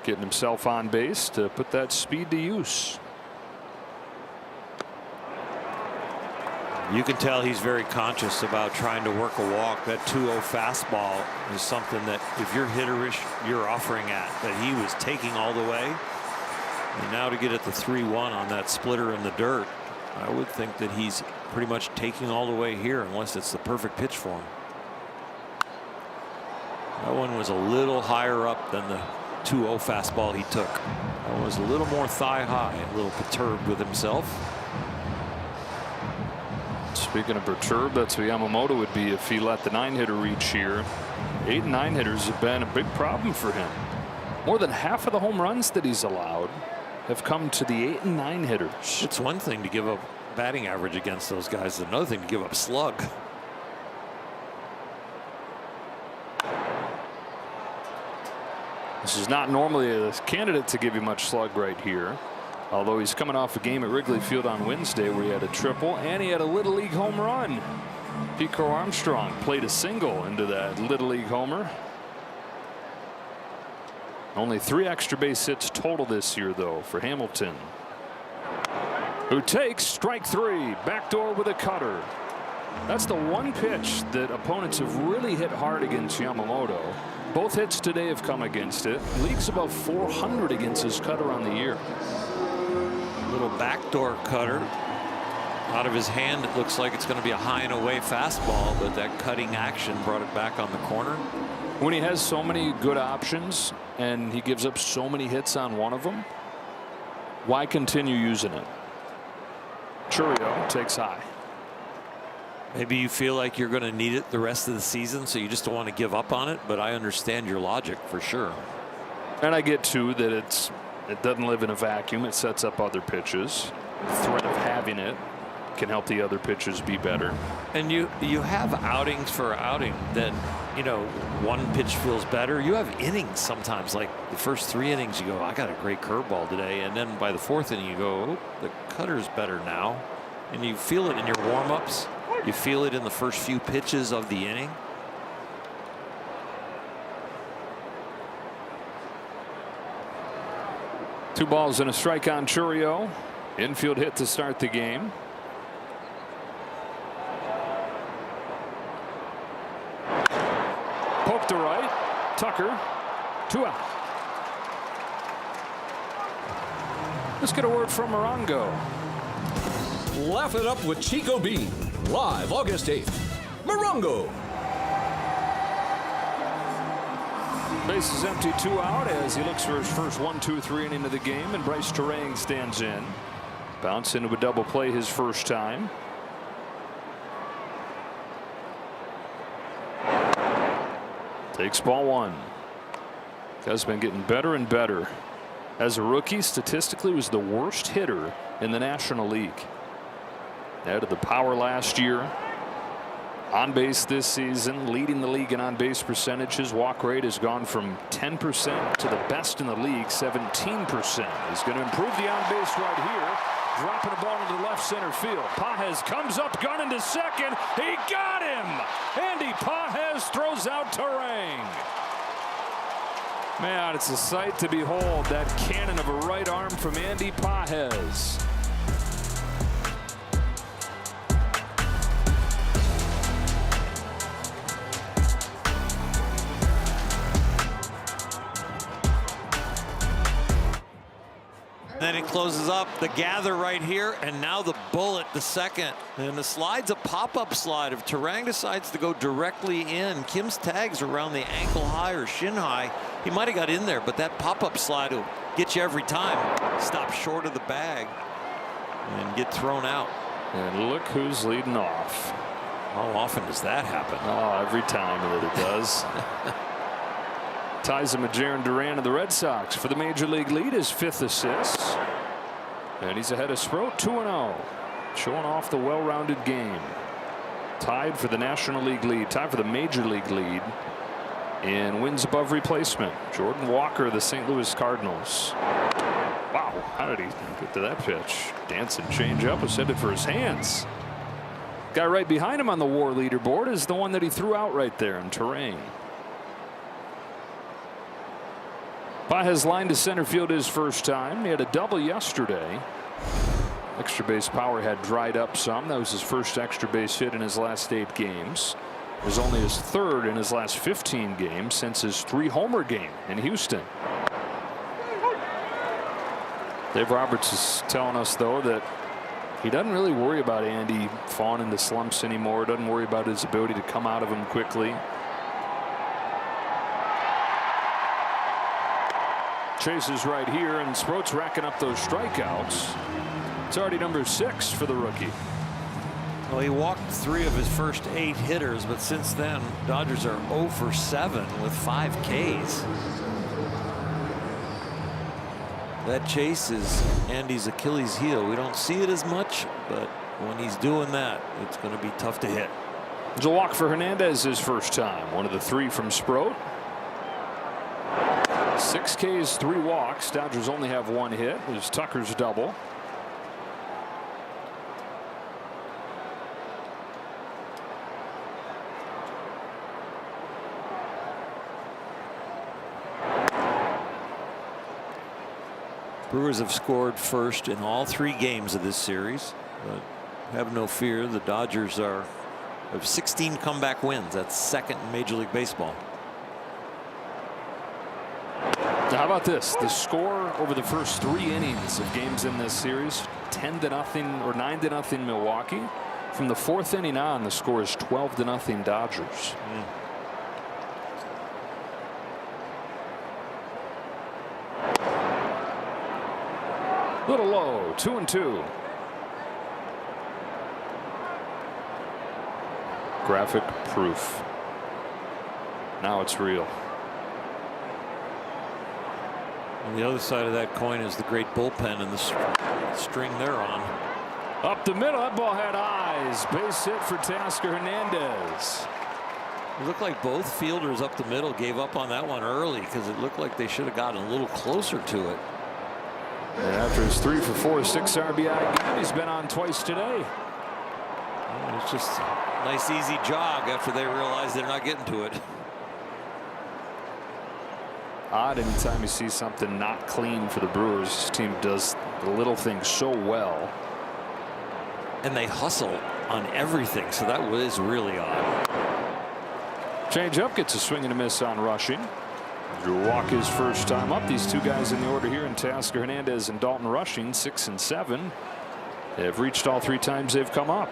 getting himself on base to put that speed to use. You can tell he's very conscious about trying to work a walk. That 2-0 fastball is something that if you're hitterish, you're offering at, that he was taking all the way. And now to get at the 3-1 on that splitter in the dirt, I would think that he's pretty much taking all the way here, unless it's the perfect pitch for him. That one was a little higher up than the 2-0 fastball he took. That was a little more thigh high, a little perturbed with himself. Speaking of perturbed, that's what Yamamoto would be if he let the 9-hitter reach here. 8 and 9 hitters have been a big problem for him. More than half of the home runs that he's allowed have come to the 8 and 9 hitters. It's one thing to give up batting average against those guys. It's another thing to give up slug. This is not normally a candidate to give you much slug right here. Although he's coming off a game at Wrigley Field on Wednesday where he had a triple and he had a Little League home run. Pico Armstrong played a single into that Little League homer. Only 3 extra base hits total this year, though, for Hamilton, who takes strike 3. Backdoor with a cutter. That's the one pitch that opponents have really hit hard against Yamamoto. Both hits today have come against it. League's above 400 against his cutter on the year. Little backdoor cutter out of his hand. It looks like it's going to be a high and away fastball, but that cutting action brought it back on the corner. When he has so many good options and he gives up so many hits on one of them, why continue using it? Churio takes high. Maybe you feel like you're going to need it the rest of the season, so you just don't want to give up on it, but I understand your logic for sure. And I get too that it's It doesn't live in a vacuum. It sets up other pitches. The threat of having it can help the other pitches be better. And you have outings for outing that, you know, one pitch feels better. You have innings sometimes, like the first 3 innings you go, I got a great curveball today, and then by the 4th inning you go, oh, the cutter's better now. And you feel it in your warm-ups. You feel it in the first few pitches of the inning. Two balls and a strike on Churio. Infield hit to start the game. Poke to right. Tucker. 2 out. Let's get a word from Morongo. Laugh it up with Chico Bean. Live August 8th. Morongo. Base is empty, 2 out as he looks for his first 1-2-3 inning of the game, and Bryce Terang stands in. Bounce into a double play his first time. Takes ball 1. Guy's been getting better and better. As a rookie, statistically was the worst hitter in the National League. Added the power last year. On base this season, leading the league in on base percentage. His walk rate has gone from 10% to the best in the league, 17%. He's going to improve the on base right here. Dropping a ball into left center field. Pages comes up, gun into second. He got him. Andy Pages throws out Terang. Man, it's a sight to behold, that cannon of a right arm from Andy Pages. Then it closes up the gather right here, and now the bullet, the second. And the slide's a pop-up slide. If Terang decides to go directly in, Kim's tags around the ankle high or shin high. He might have got in there, but that pop-up slide will get you every time. Stop short of the bag and get thrown out. And look who's leading off. How often does that happen? Oh, every time that it does. Ties him with Jarren Duran of the Red Sox for the major league lead, his 5th assist. And he's ahead of Sproat, 2-0. Showing off the well-rounded game. Tied for the National League lead, tied for the major league lead in wins above replacement. Jordan Walker of the St. Louis Cardinals. Wow, how did he get to that pitch? Dancing changeup was headed for his hands. Guy right behind him on the WAR leaderboard is the one that he threw out right there in Terang. Pages line to center field his first time. He had a double yesterday. Extra base power had dried up some. That was his first extra base hit in his last 8 games. It was only his 3rd in his last 15 games since his 3-homer game in Houston. Dave Roberts is telling us, though, that he doesn't really worry about Andy falling into slumps anymore. Doesn't worry about his ability to come out of them quickly. Chases right here, and Sproat's racking up those strikeouts. It's already number 6 for the rookie. Well, he walked 3 of his first 8 hitters, but since then, Dodgers are 0 for 7 with 5 Ks. That chase is Andy's Achilles heel. We don't see it as much, but when he's doing that, it's going to be tough to hit. There's a walk for Hernandez his first time. One of the 3 from Sproat. 6 Ks, 3 walks. Dodgers only have 1 hit. It was Tucker's double. Brewers have scored first in all 3 games of this series, but have no fear. The Dodgers have 16 comeback wins. That's 2nd in Major League Baseball. Now, how about this? The score over the first 3 innings of games in this series: 10-0 or 9-0 Milwaukee. From the 4th inning on, the score is 12-0 Dodgers. Little low, 2-2. Graphic proof. Now it's real. On the other side of that coin is the great bullpen and the string they're on. Up the middle, that ball had eyes. Base hit for Teoscar Hernandez. It looked like both fielders up the middle gave up on that one early because it looked like they should have gotten a little closer to it. And after his 3 for 4, 6 RBI game, he's been on twice today. Well, it's just a nice easy jog after they realize they're not getting to it. Odd anytime you see something not clean for the Brewers. This team does the little things so well. And they hustle on everything, so that was really odd. Change up, gets a swing and a miss on Rushing. Drew walk his first time up. These two guys in the order here in Teoscar Hernandez and Dalton Rushing, 6 and 7. They've reached all 3 times they've come up.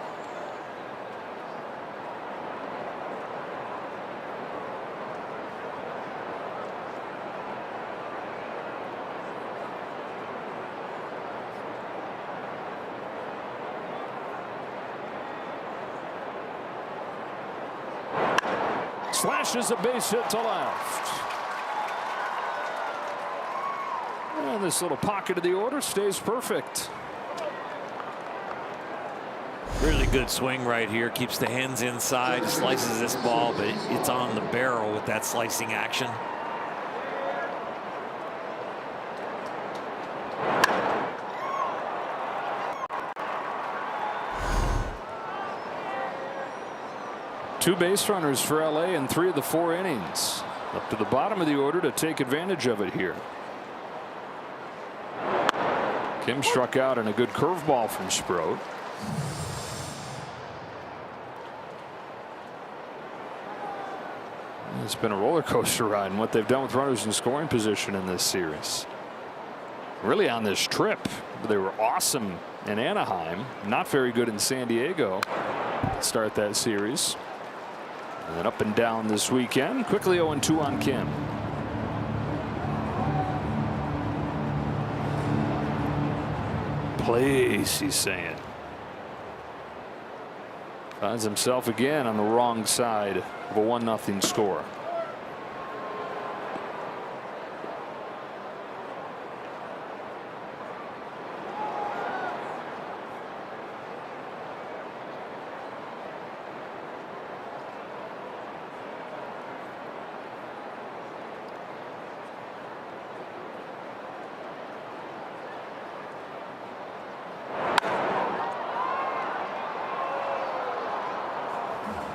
Slashes a base hit to left. And this little pocket of the order stays perfect. Really good swing right here. Keeps the hands inside. Slices this ball, but it's on the barrel with that slicing action. Two base runners for LA in 3 of the 4 innings. Up to the bottom of the order to take advantage of it here. Kim struck out in a good curveball from Sproat. It's been a roller coaster ride in what they've done with runners in scoring position in this series. Really on this trip, they were awesome in Anaheim, not very good in San Diego to start that series. And then up and down this weekend. Quickly 0-2 on Kim. Please, he's saying. Finds himself again on the wrong side of a 1-0 score.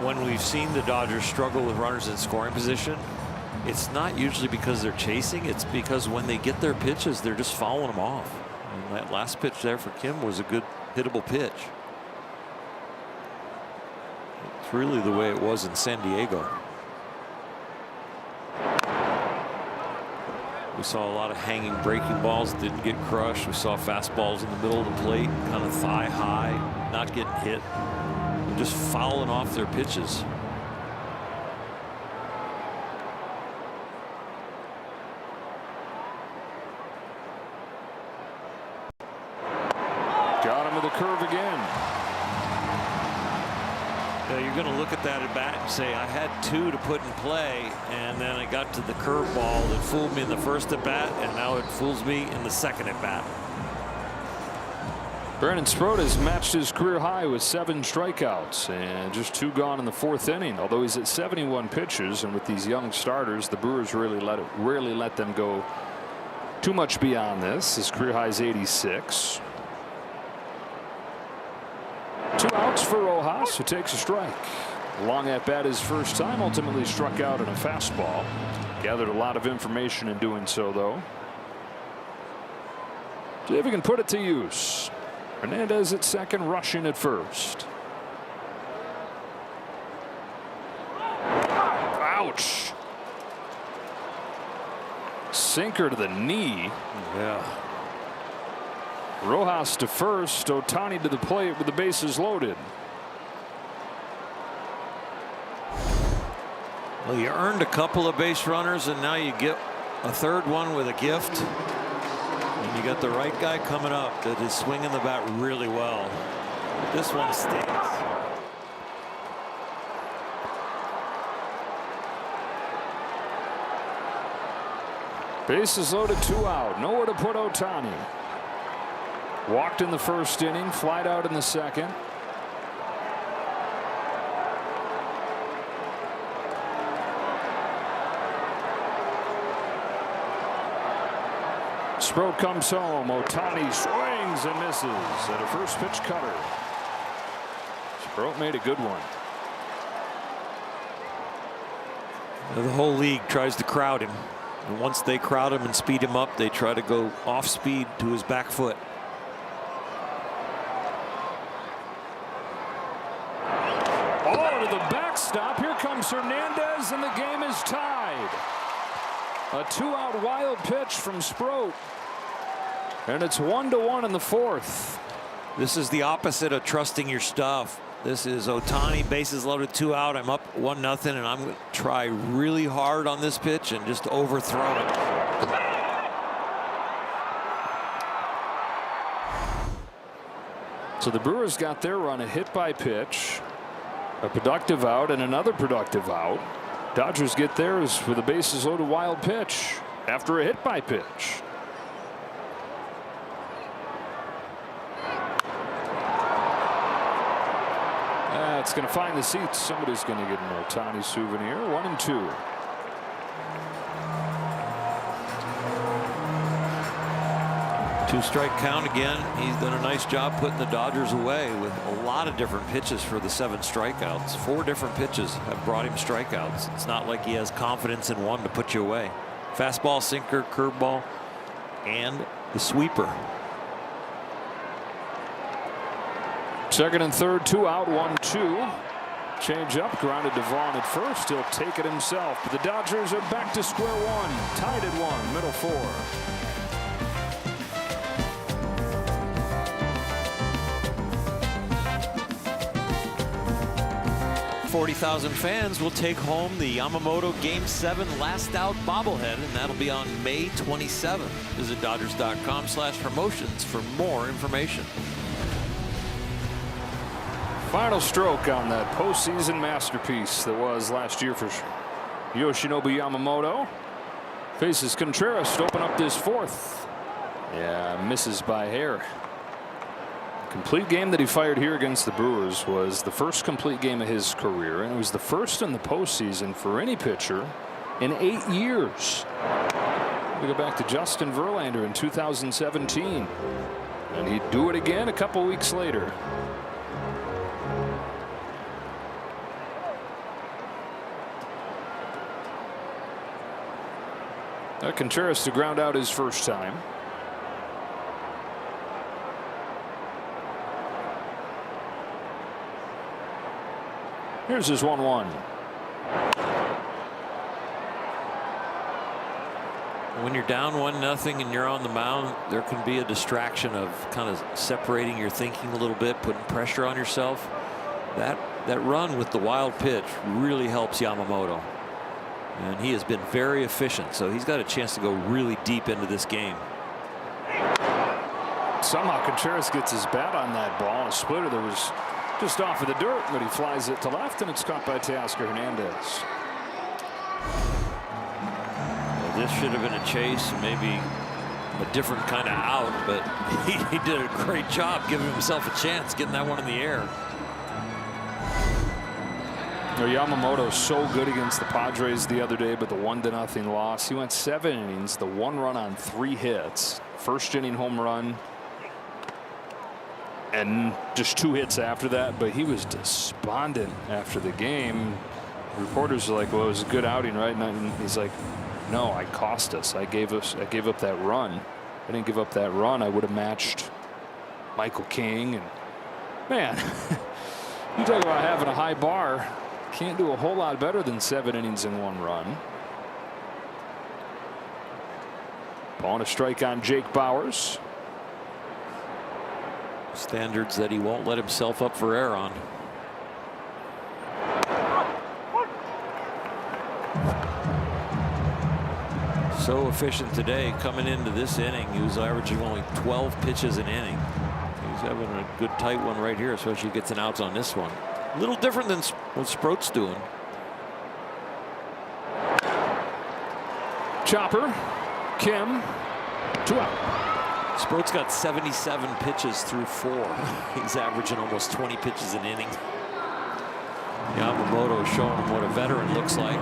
When we've seen the Dodgers struggle with runners in scoring position, it's not usually because they're chasing. It's because when they get their pitches, they're just fouling them off. And that last pitch there for Kim was a good hittable pitch. It's really the way it was in San Diego. We saw a lot of hanging breaking balls that didn't get crushed. We saw fastballs in the middle of the plate, kind of thigh high, not getting hit. Just fouling off their pitches. Got him with the curve again. Yeah, you're going to look at that at bat and say, I had 2 to put in play, and then I got to the curveball that fooled me in the first at bat, and now it fools me in the second at bat. Brandon Sproat has matched his career high with 7 strikeouts and just 2 gone in the 4th inning. Although he's at 71 pitches, and with these young starters, the Brewers rarely let them go too much beyond this. His career high is 86. 2 outs for Rojas, who takes a strike. Long at bat his first time, ultimately struck out in a fastball. Gathered a lot of information in doing so, though. See if he can put it to use. Hernandez at second, Rushing at first. Ouch. Sinker to the knee. Yeah. Rojas to first. Ohtani to the plate with the bases loaded. Well, you earned a couple of base runners, and now you get a 3rd one with a gift. And you got the right guy coming up that is swinging the bat really well. This one stings. Bases loaded, 2 out. Nowhere to put Ohtani. Walked in the first inning, flied out in the second. Sproat comes home. Ohtani swings and misses at a first pitch cutter. Sproat made a good one. The whole league tries to crowd him. And once they crowd him and speed him up, they try to go off speed to his back foot. Oh, to the backstop. Here comes Hernandez, and the game is tied. A 2-out wild pitch from Sproat. And it's 1-1 in the fourth. This is the opposite of trusting your stuff. This is Ohtani, bases loaded, 2 out. I'm up 1-0, and I'm going to try really hard on this pitch and just overthrow it. So the Brewers got their run, a hit by pitch, a productive out, and another productive out. Dodgers get theirs with a bases loaded wild pitch after a hit by pitch. It's going to find the seats. Somebody's going to get an Ohtani souvenir. 1-2. Two-strike count again. He's done a nice job putting the Dodgers away with a lot of different pitches for the 7 strikeouts. 4 different pitches have brought him strikeouts. It's not like he has confidence in one to put you away. Fastball, sinker, curveball, and the sweeper. Second and third, 2 out, 1-2. Change up, grounded to Vaughn at first. He'll take it himself. But the Dodgers are back to square one. Tied at 1, middle 4. $40,000 fans will take home the Yamamoto Game 7 Last Out bobblehead, and that'll be on May 27th. Visit Dodgers.com/promotions for more information. Final stroke on that postseason masterpiece that was last year for Yoshinobu Yamamoto. Faces Contreras to open up this fourth. Yeah, misses by hair. Complete game that he fired here against the Brewers was the first complete game of his career, and it was the first in the postseason for any pitcher in 8 years. We go back to Justin Verlander in 2017, and he'd do it again a couple weeks later. Contreras to ground out his first time. Here's his 1-1. When you're down 1-0 and you're on the mound, there can be a distraction of kind of separating your thinking a little bit, putting pressure on yourself. That run with the wild pitch really helps Yamamoto. And he has been very efficient, so he's got a chance to go really deep into this game. Somehow Contreras gets his bat on that ball. A splitter that was just off of the dirt, but he flies it to left, and it's caught by Teoscar Hernandez. Well, this should have been a chase, maybe a different kind of out, but he did a great job giving himself a chance getting that one in the air. Yamamoto so good against the Padres the other day, but the 1-0 loss. He went 7 innings, the 1 run on 3 hits. First inning home run, and just 2 hits after that. But he was despondent after the game. Reporters are like, "Well, it was a good outing, right?" And he's like, "No, I cost us. I gave up that run. I didn't give up that run. I would have matched Michael King." And man, you talk about having a high bar. Can't do a whole lot better than 7 innings and 1 run. Ball and a strike on Jake Bauers. Standards that he won't let himself up for air on. So efficient today. Coming into this inning, he was averaging only 12 pitches an inning. He's having a good tight one right here, especially if he gets an outs on this one. A little different than what Sproat's doing. Chopper Kim, 2 out. Sproat's got 77 pitches through 4. He's averaging almost 20 pitches an inning. Yamamoto showing him what a veteran looks like,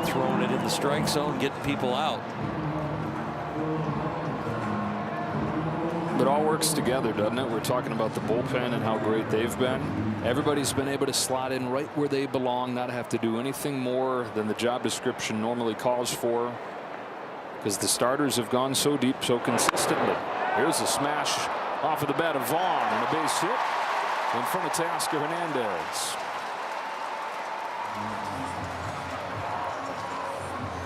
throwing it in the strike zone, getting people out. It all works together, doesn't it? We're talking about the bullpen and how great they've been. Everybody's been able to slot in right where they belong, not have to do anything more than the job description normally calls for, because the starters have gone so deep so consistently. Here's a smash off of the bat of Vaughn and a base hit in front of Teoscar Hernandez.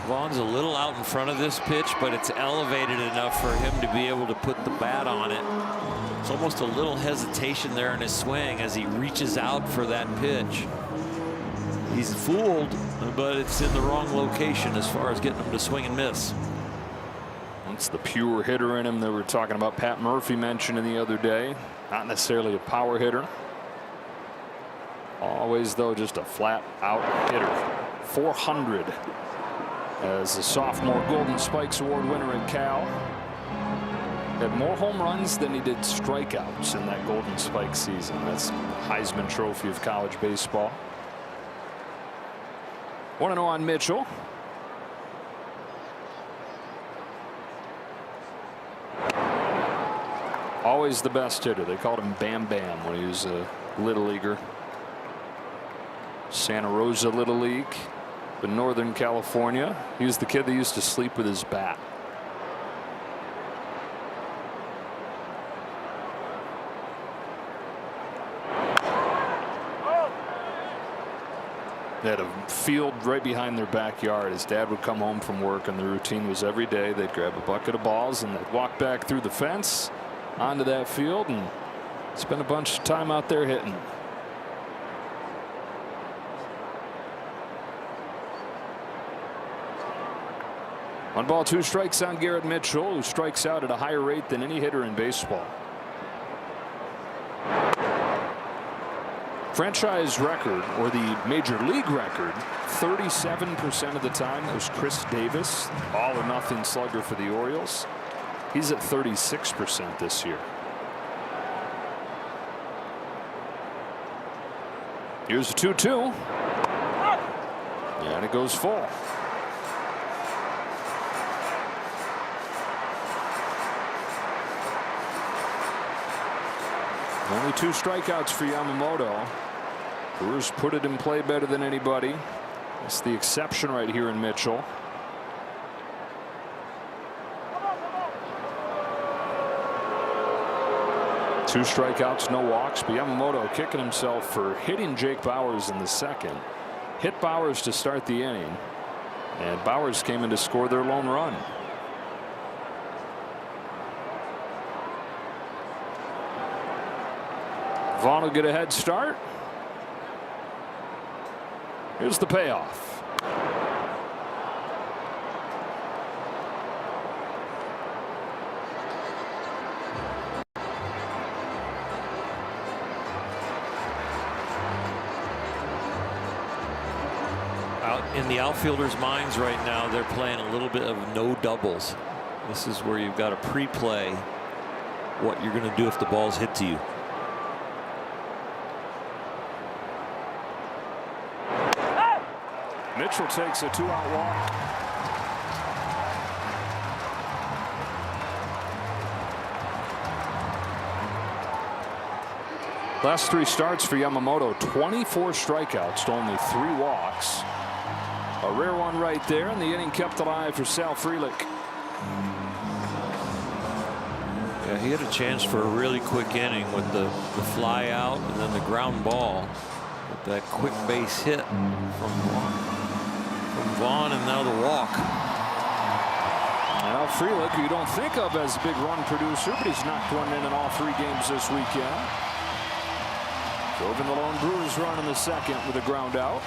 Vaughn's a little out in front of this pitch, but it's elevated enough for him to be able to put the bat on it. It's almost a little hesitation there in his swing as he reaches out for that pitch. He's fooled, but it's in the wrong location as far as getting him to swing and miss. It's the pure hitter in him that we're talking about. Pat Murphy mentioning the other day. Not necessarily a power hitter. Always, though, just a flat out hitter. 400 as a sophomore Golden Spikes Award winner at Cal. Had more home runs than he did strikeouts in that Golden Spike season. That's Heisman Trophy of college baseball. 1-0 on Mitchell. Always the best hitter. They called him Bam Bam when he was a Little Leaguer. Santa Rosa Little League in Northern California. He was the kid that used to sleep with his bat. They had a field right behind their backyard. His dad would come home from work, and the routine was every day they'd grab a bucket of balls and they'd walk back through the fence onto that field and spend a bunch of time out there hitting. One ball, 2 strikes on Garrett Mitchell, who strikes out at a higher rate than any hitter in baseball. Franchise record, or the major league record, 37% of the time was Chris Davis, all or nothing slugger for the Orioles. He's at 36% this year. Here's a 2-2. And it goes full. Only 2 strikeouts for Yamamoto. Brewers put it in play better than anybody. It's the exception right here in Mitchell. Two strikeouts, no walks, but Yamamoto kicking himself for hitting Jake Bauers in the second. Hit Bauers to start the inning, and Bauers came in to score their lone run. Vaughn will get a head start. Here's the payoff. Out in the outfielders' minds right now, they're playing a little bit of no doubles. This is where you've got to pre-play what you're going to do if the ball's hit to you. Mitchell takes a 2-out walk. Last 3 starts for Yamamoto, 24 strikeouts to only 3 walks. A rare one right there, and the inning kept alive for Sal Frelick. Yeah, he had a chance for a really quick inning with the fly out and then the ground ball. With that quick base hit from Vaughn, and now the walk. Now Frelick, who you don't think of as a big run producer, but he's knocked one in all 3 games this weekend. Drove in the lone Brewers run in the second with a ground out.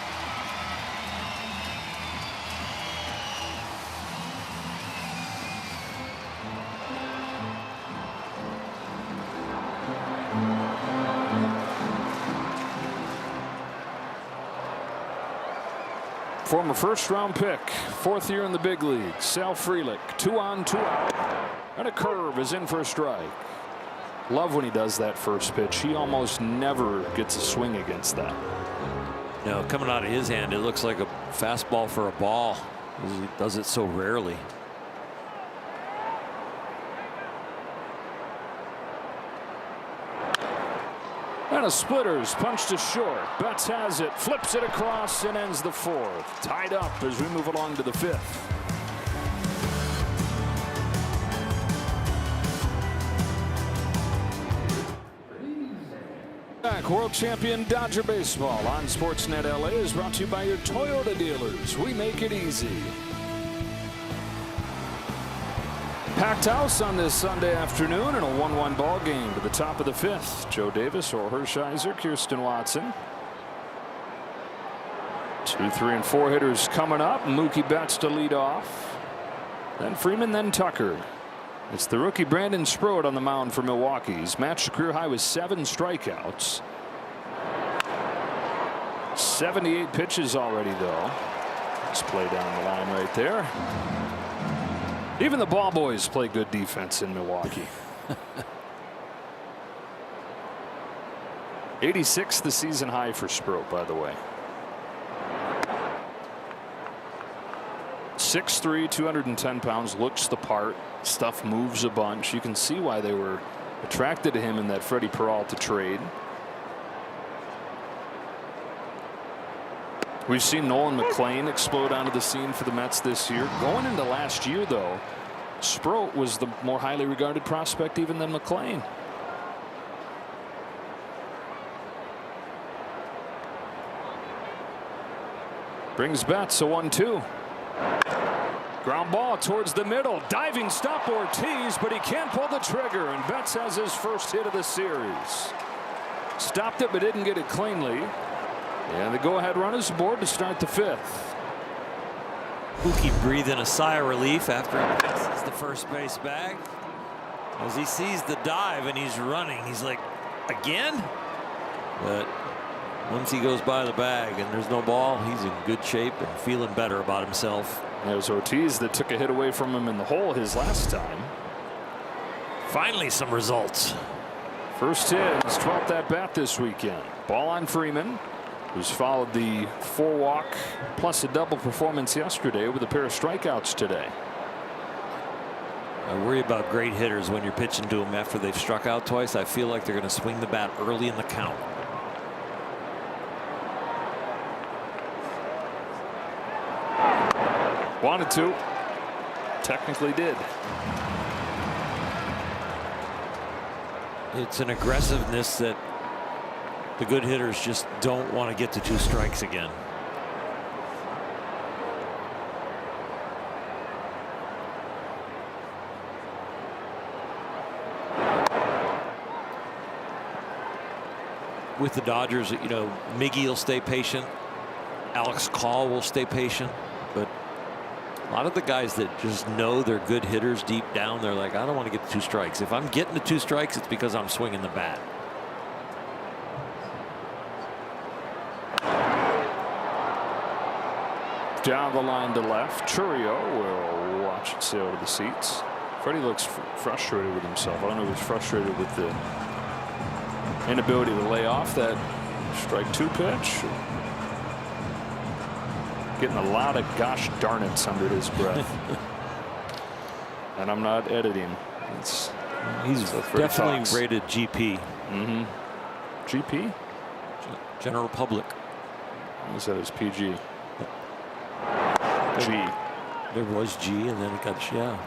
Former first-round pick, 4th year in the big league, Sal Frelick, 2 on, 2 out, and a curve is in for a strike. Love when he does that first pitch. He almost never gets a swing against that. No, coming out of his hand, it looks like a fastball for a ball. He does it so rarely. And a splitter's punched to short. Betts has it, flips it across, and ends the 4th. Tied up as we move along to the 5th. Back, world champion Dodger baseball on Sportsnet LA is brought to you by your Toyota dealers. We make it easy. Packed house on this Sunday afternoon in a 1-1 ball game to the top of the 5th. Joe Davis or Hershiser, Kirsten Watson. 2, 3, and 4 hitters coming up. Mookie Betts to lead off. Then Freeman, then Tucker. It's the rookie Brandon Sproat on the mound for Milwaukee. He's matched a career high with 7 strikeouts. 78 pitches already, though. Let's play down the line right there. Even the ball boys play good defense in Milwaukee. 86 the season high for Sproat, by the way. 6'3", 210 pounds, looks the part. Stuff moves a bunch. You can see why they were attracted to him in that Freddie Peralta trade. We've seen Nolan McLean explode onto the scene for the Mets this year. Going into last year, though, Sproat was the more highly regarded prospect even than McLean. Brings Betts a 1-2. Ground ball towards the middle. Diving stop Ortiz, but he can't pull the trigger, and Betts has his first hit of the series. Stopped it, but didn't get it cleanly. And the go-ahead run is aboard to start the 5th. Mookie breathing a sigh of relief after he passes the first base bag. As he sees the dive and he's running, he's like, again? But once he goes by the bag and there's no ball, he's in good shape and feeling better about himself. There's Ortiz that took a hit away from him in the hole his last time. Finally some results. First hit, his 12th at bat this weekend. Ball on Freeman, who's followed the 4-walk plus a double performance yesterday with a pair of strikeouts today. I worry about great hitters when you're pitching to them after they've struck out twice. I feel like they're going to swing the bat early in the count. Wanted to. Technically did. It's an aggressiveness that the good hitters just don't want to get to 2 strikes again. With the Dodgers, you know, Miggy will stay patient. Alex Call will stay patient. But a lot of the guys that just know they're good hitters deep down, they're like, I don't want to get to 2 strikes. If I'm getting to 2 strikes, it's because I'm swinging the bat. Down the line to left. Churio will watch it sail to the seats. Freddie looks frustrated with himself. I don't know if he's frustrated with the inability to lay off that strike 2 pitch. Getting a lot of gosh darn it's under his breath. And I'm not editing. He's definitely rated GP. GP? General Public. I said it's PG. G. There was G and then it got, yeah.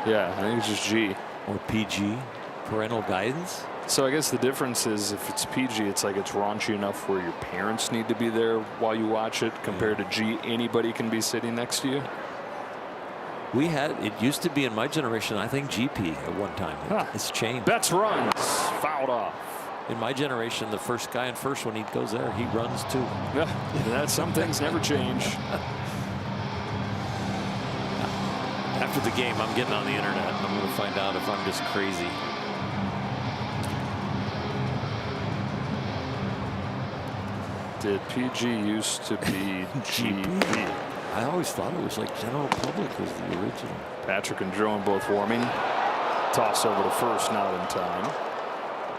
Yeah, I think it's just G. Or PG, parental guidance. So I guess the difference is if it's PG, it's like it's raunchy enough where your parents need to be there while you watch it, compared to G, anybody can be sitting next to you. We had, it used to be in my generation, I think GP at one time. It's changed. Betts runs, fouled off. In my generation, the first guy in first, when he goes there, he runs too. Yeah, some things never change. After the game, I'm getting on the internet. I'm going to find out if I'm just crazy. Did PG used to be GP? I always thought it was like General Public was the original. Patrick and Drone both warming. Toss over to first, not in time.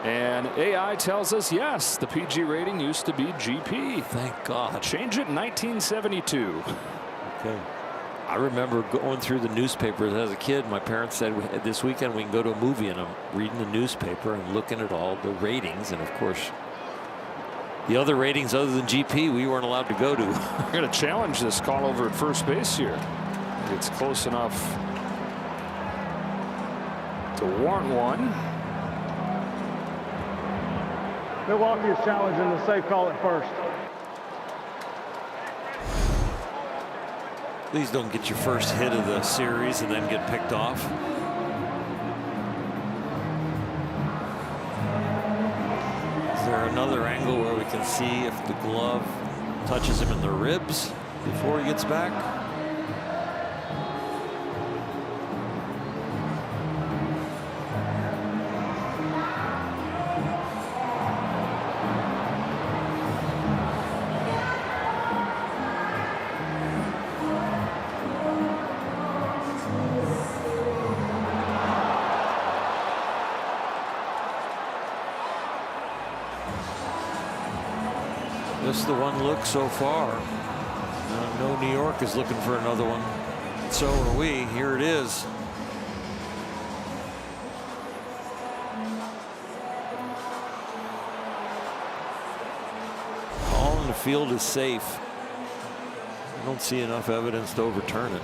And AI tells us yes, the PG rating used to be GP. Thank God. Change it in 1972. Okay. I remember going through the newspapers as a kid. My parents said this weekend we can go to a movie, and I'm reading the newspaper and looking at all the ratings, and of course the other ratings other than GP we weren't allowed to go to. We're going to challenge this call over at first base here. It's close enough to warrant one. Milwaukee is challenging the safe call at first. Please don't get your first hit of the series and then get picked off. Is there another angle where we can see if the glove touches him in the ribs before he gets back? Just the one look so far. No, New York is looking for another one. So are we. Here it is. All in the field is safe. I don't see enough evidence to overturn it.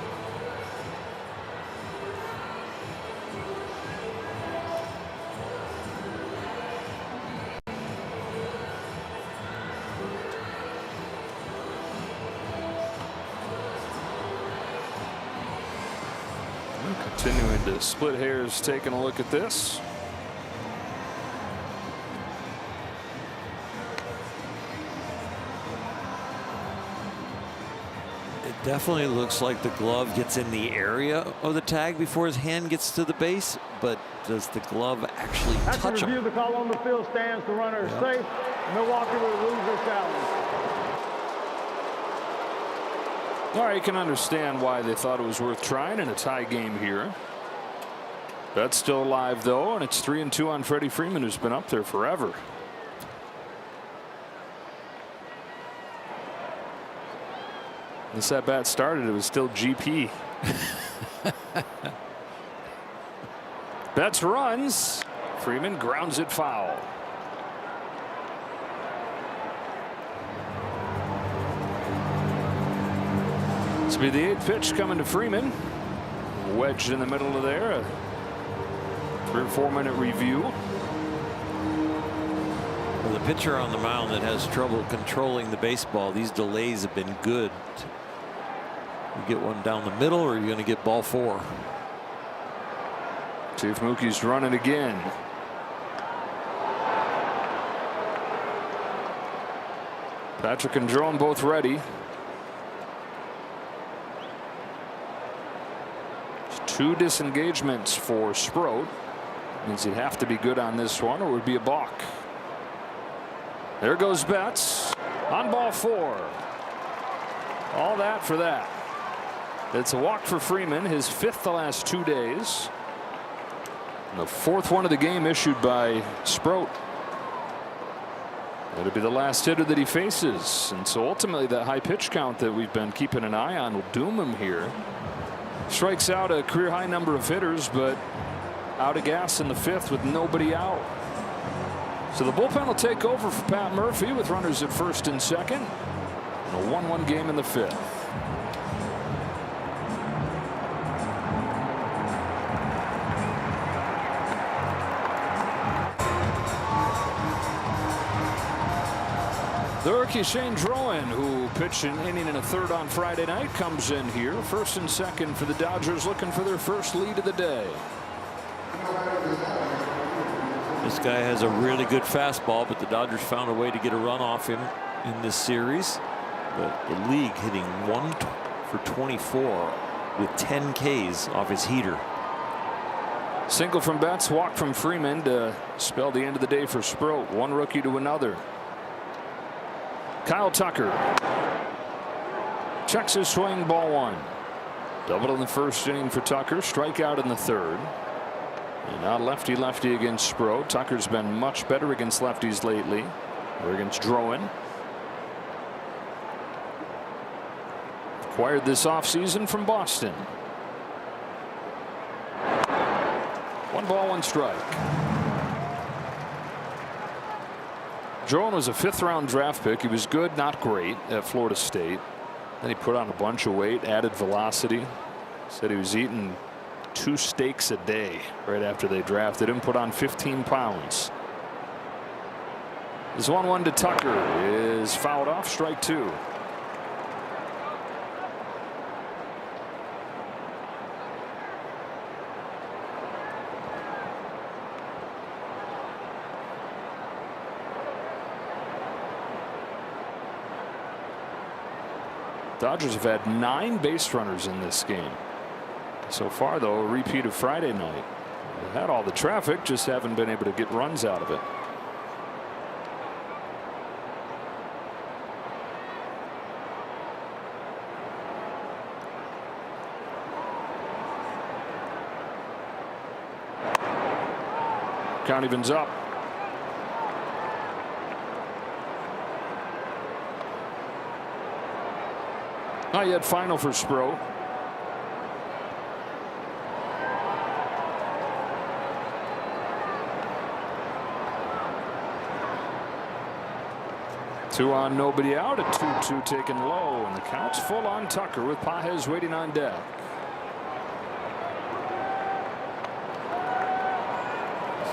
Continuing to split hairs, taking a look at this. It definitely looks like the glove gets in the area of the tag before his hand gets to the base, but does the glove actually touch him? Review, the call on the field stands. The runner is safe. Milwaukee will lose their challenge. All right, you can understand why they thought it was worth trying in a tie game here. That's still alive, though, and it's 3-2 on Freddie Freeman, who's been up there forever. Once that bat started, it was still GP. Betts runs. Freeman grounds it foul. This will be the 8th pitch coming to Freeman. Wedged in the middle of there. A 3 or 4 minute review. Well, the pitcher on the mound that has trouble controlling the baseball, these delays have been good. You get one down the middle, or you're going to get ball 4. See if Mookie's running again. Patrick and Jerome both ready. 2 disengagements for Sproat. Means he'd have to be good on this one, or it would be a balk. There goes Betts on ball 4. All that for that. It's a walk for Freeman, his 5th the last 2 days. And the 4th one of the game issued by Sproat. It'll be the last hitter that he faces, and so ultimately that high pitch count that we've been keeping an eye on will doom him here. Strikes out a career high number of hitters, but out of gas in the 5th with nobody out. So the bullpen will take over for Pat Murphy with runners at first and second. And a 1-1 game in the 5th. The rookie Shane Drowan, who pitched an inning and a 3rd on Friday night, comes in here. First and second for the Dodgers, looking for their first lead of the day. This guy has a really good fastball, but the Dodgers found a way to get a run off him in this series. But the league hitting 1 for 24 with 10 Ks off his heater. Single from Betts, walk from Freeman to spell the end of the day for Sproat. One rookie to another. Kyle Tucker checks his swing, ball one. Doubled in the first inning for Tucker, strikeout in the third. And now lefty against Sproat. Tucker's been much better against lefties lately, or against Drowan. Acquired this offseason from Boston. 1 ball, 1 strike. Drowan was a 5th-round draft pick. He was good, not great, at Florida State. Then he put on a bunch of weight, added velocity. Said he was eating 2 steaks a day right after they drafted him. Put on 15 pounds. This 1-1 to Tucker is fouled off, strike 2. Dodgers have had 9 base runners in this game. So far, though, a repeat of Friday night. They had all the traffic, just haven't been able to get runs out of it. Count evens up. Not yet final for Sproat. Two on, nobody out. A 2-2 taken low, and the count's full on Tucker with Pages waiting on deck.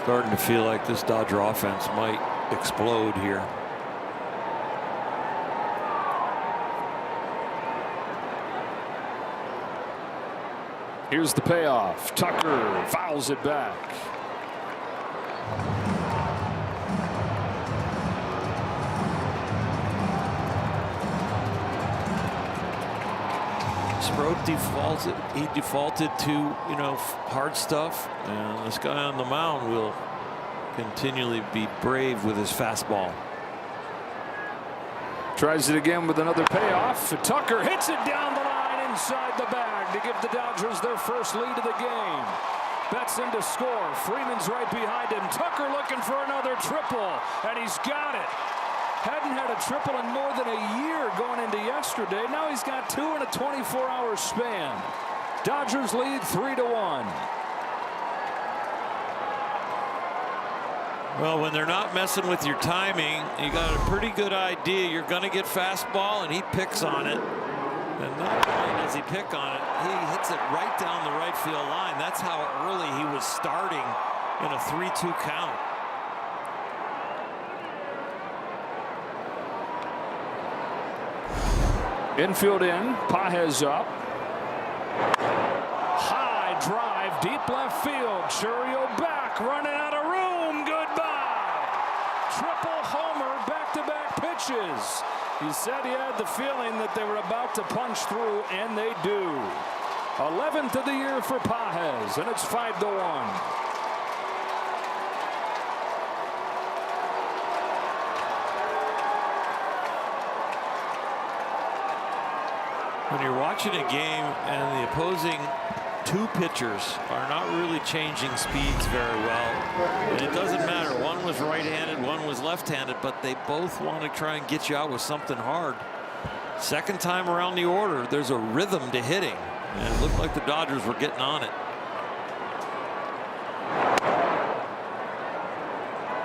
Starting to feel like this Dodger offense might explode here. Here's the payoff. Tucker fouls it back. Sproat defaulted. He defaulted to, hard stuff, and this guy on the mound will continually be brave with his fastball. Tries it again with another payoff. Tucker hits it down the line inside the bag to give the Dodgers their first lead of the game. Betts in to score. Freeman's right behind him. Tucker looking for another triple, and he's got it. Hadn't had a triple in more than a year going into yesterday. Now he's got 2 in a 24-hour span. Dodgers lead 3-1. Well, when they're not messing with your timing, you got a pretty good idea you're going to get fastball, and he picks on it. And not only does he pick on it, he hits it right down the right field line. That's how early he was starting in a 3-2 count. Infield in, Pages up. High drive, deep left field. Churio back, running out of room. Goodbye. Triple homer, back-to-back pitches. He said he had the feeling that they were about to punch through, and they do. 11th of the year for Pages, and it's 5-1. When you're watching a game and the opposing 2 pitchers are not really changing speeds very well, and it doesn't matter, one was right-handed, one was left-handed, but they both want to try and get you out with something hard. Second time around the order, there's a rhythm to hitting, and it looked like the Dodgers were getting on it.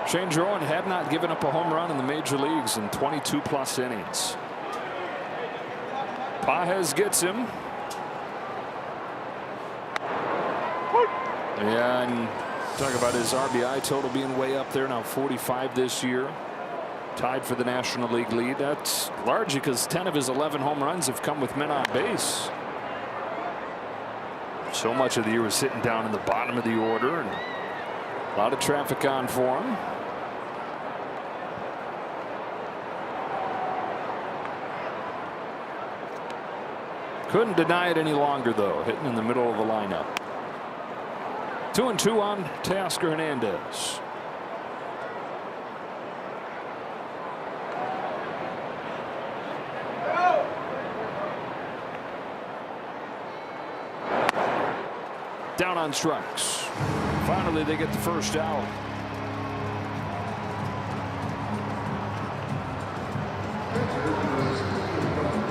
Shane Drowan had not given up a home run in the major leagues in 22+ innings. Pages gets him. Yeah, and talk about his RBI total being way up there now, 45 this year. Tied for the National League lead. That's largely because 10 of his 11 home runs have come with men on base. So much of the year was sitting down in the bottom of the order, and a lot of traffic on for him. Couldn't deny it any longer, though, hitting in the middle of the lineup. 2-2 on Teoscar Hernandez. Down on strikes. Finally, they get the first out.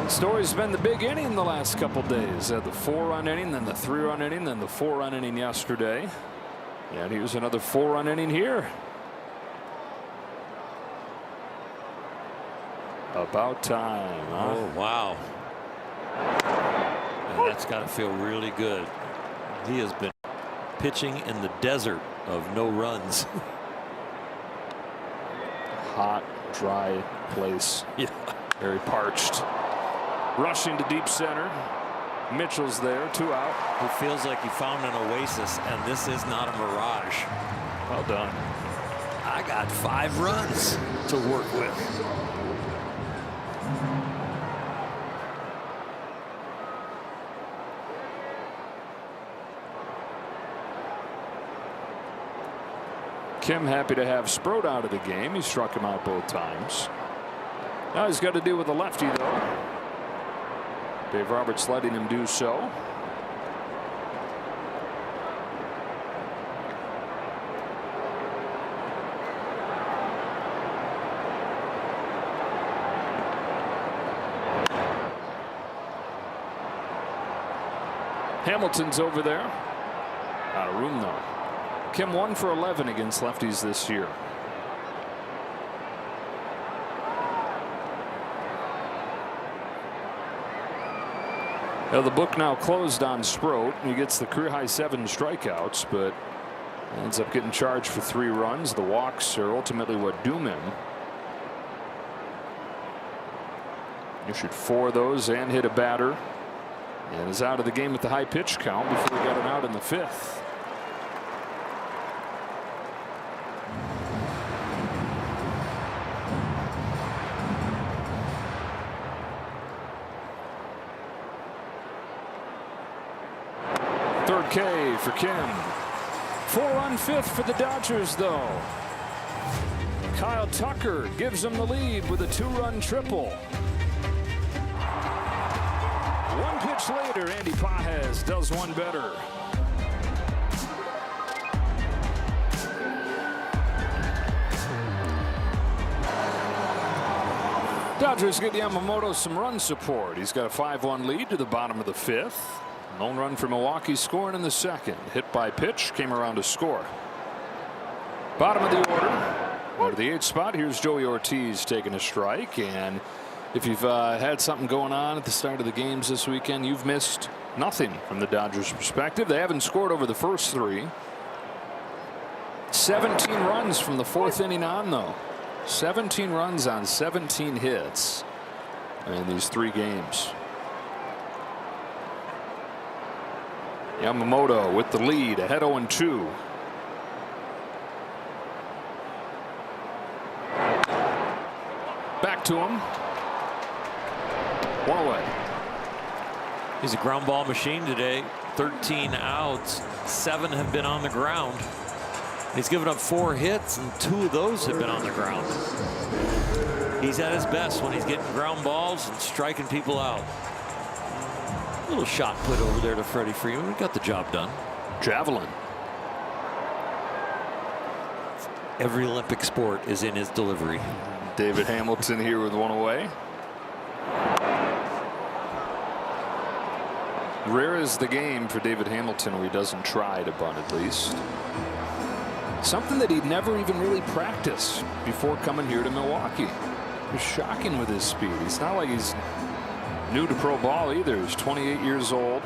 Story's been the big inning the last couple days. The 4-run inning, then the 3-run inning, then the 4-run inning yesterday. And here's another 4-run inning here. About time, huh? Oh, wow. And that's got to feel really good. He has been pitching in the desert of no runs. Hot, dry place. Yeah. Very parched. Rushing to deep center. Mitchell's there, 2 out. It feels like he found an oasis, and this is not a mirage. Well done. I got 5 runs to work with. Kim happy to have Sproat out of the game. He struck him out both times. Now he's got to deal with a lefty, though. Dave Roberts letting him do so. Hamilton's over there. Out of room, though. Kim 1 for 11 against lefties this year. Now the book now closed on Sproat. He gets the career high 7 strikeouts, but ends up getting charged for 3 runs. The walks are ultimately what doom him. Issued 4 of those and hit a batter, and is out of the game with the high pitch count before he got an out in the 5th. Third K for Kim. 4-run 5th for the Dodgers, though. Kyle Tucker gives them the lead with a 2-run triple. 1 pitch later, Andy Pages does one better. Dodgers get Yamamoto some run support. He's got a 5-1 lead to the bottom of the 5th. Lone run for Milwaukee scoring in the 2nd. Hit by pitch, came around to score. Bottom of the order. Go to the 8th spot. Here's Joey Ortiz taking a strike. And if you've had something going on at the start of the games this weekend, you've missed nothing from the Dodgers' perspective. They haven't scored over the first 3. 17 runs from the 4th inning on, though. 17 runs on 17 hits in these 3 games. Yamamoto with the lead, ahead 0-2. Back to him. 1 away. He's a ground ball machine today. 13 outs, 7 have been on the ground. He's given up 4 hits, and 2 of those have been on the ground. He's at his best when he's getting ground balls and striking people out. A little shot put over there to Freddie Freeman. He got the job done. Javelin. Every Olympic sport is in his delivery. David Hamilton here with 1 away. Rare is the game for David Hamilton where he doesn't try to bunt at least. Something that he'd never even really practiced before coming here to Milwaukee. It's shocking with his speed. It's not like he's new to pro ball either. He's 28 years old.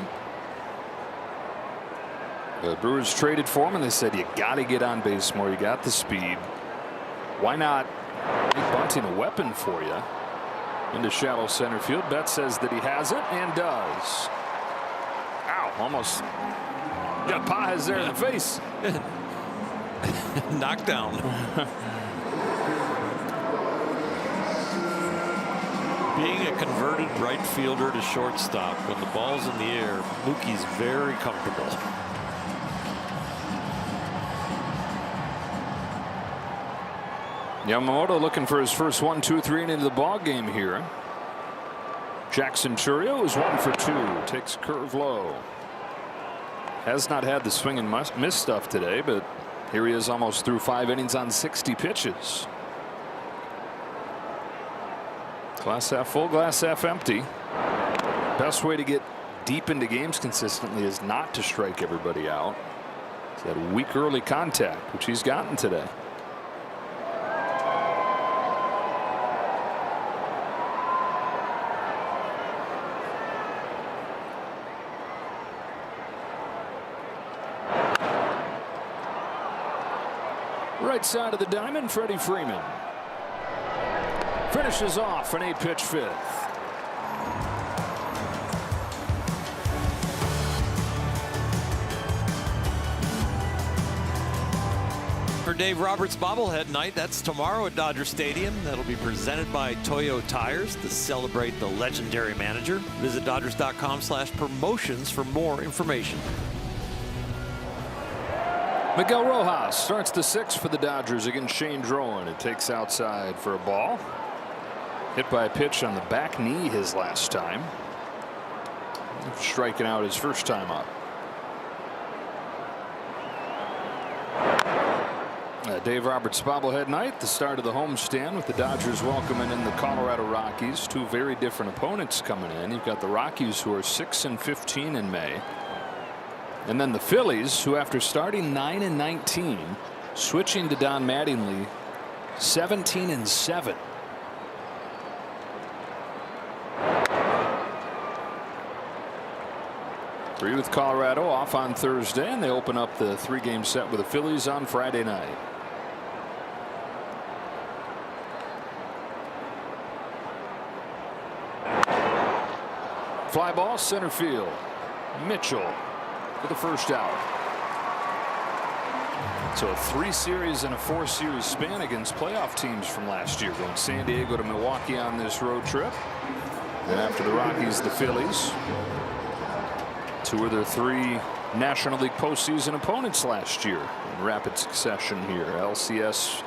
The Brewers traded for him and they said, you got to get on base more. You got the speed. Why not make bunting a weapon for you? Into shallow center field. Betts says that he has it and does. Ow, almost got Pages there in the face. Knocked down. Being a converted right fielder to shortstop, when the ball's in the air, Mookie's very comfortable. Yamamoto looking for his first 1, 2, 3 into the ball game here. Jackson Churio is 1 for 2. Takes a curve low. Has not had the swing and miss stuff today, but here he is almost through 5 innings on 60 pitches. Glass half full, glass half empty. Best way to get deep into games consistently is not to strike everybody out. He's had weak early contact, which he's gotten today. Right side of the diamond, Freddie Freeman. Finishes off an 8-pitch fifth. For Dave Roberts bobblehead night, that's tomorrow at Dodger Stadium. That'll be presented by Toyo Tires to celebrate the legendary manager. Visit Dodgers.com/promotions for more information. Miguel Rojas starts the 6th for the Dodgers against Shane Drowan. It takes outside for a ball. Hit by a pitch on the back knee his last time. Striking out his first time up. Dave Roberts bobblehead night, the start of the homestand with the Dodgers welcoming in the Colorado Rockies. Two very different opponents coming in. You've got the Rockies, who are 6-15 in May. And then the Phillies, who after starting 9-19, switching to Don Mattingly, 17-7. Three with Colorado off on Thursday, and they open up the 3-game set with the Phillies on Friday night. Fly ball center field. Mitchell for the first out. So a 3-series and a 4-series span against playoff teams from last year, going San Diego to Milwaukee on this road trip. Then after the Rockies, the Phillies. Two of their 3 National League postseason opponents last year in rapid succession here. LCS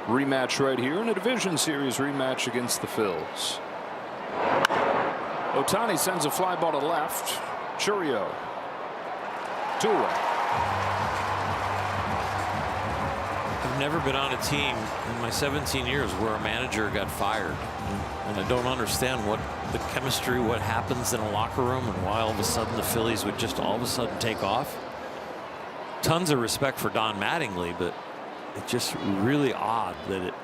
rematch right here, and a division series rematch against the Phils. Ohtani sends a fly ball to left. Churio. 2 away. I've never been on a team in my 17 years where a manager got fired. And I don't understand what the chemistry, what happens in a locker room, and why all of a sudden the Phillies would just all of a sudden take off. Tons of respect for Don Mattingly, but it's just really odd that it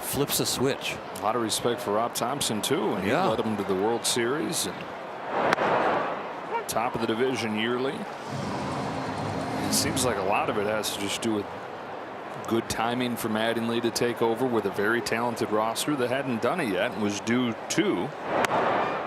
flips a switch. A lot of respect for Rob Thompson too, and he led them to the World Series and top of the division yearly. It seems like a lot of it has to just do with good timing for Mattingly to take over with a very talented roster that hadn't done it yet and was due to.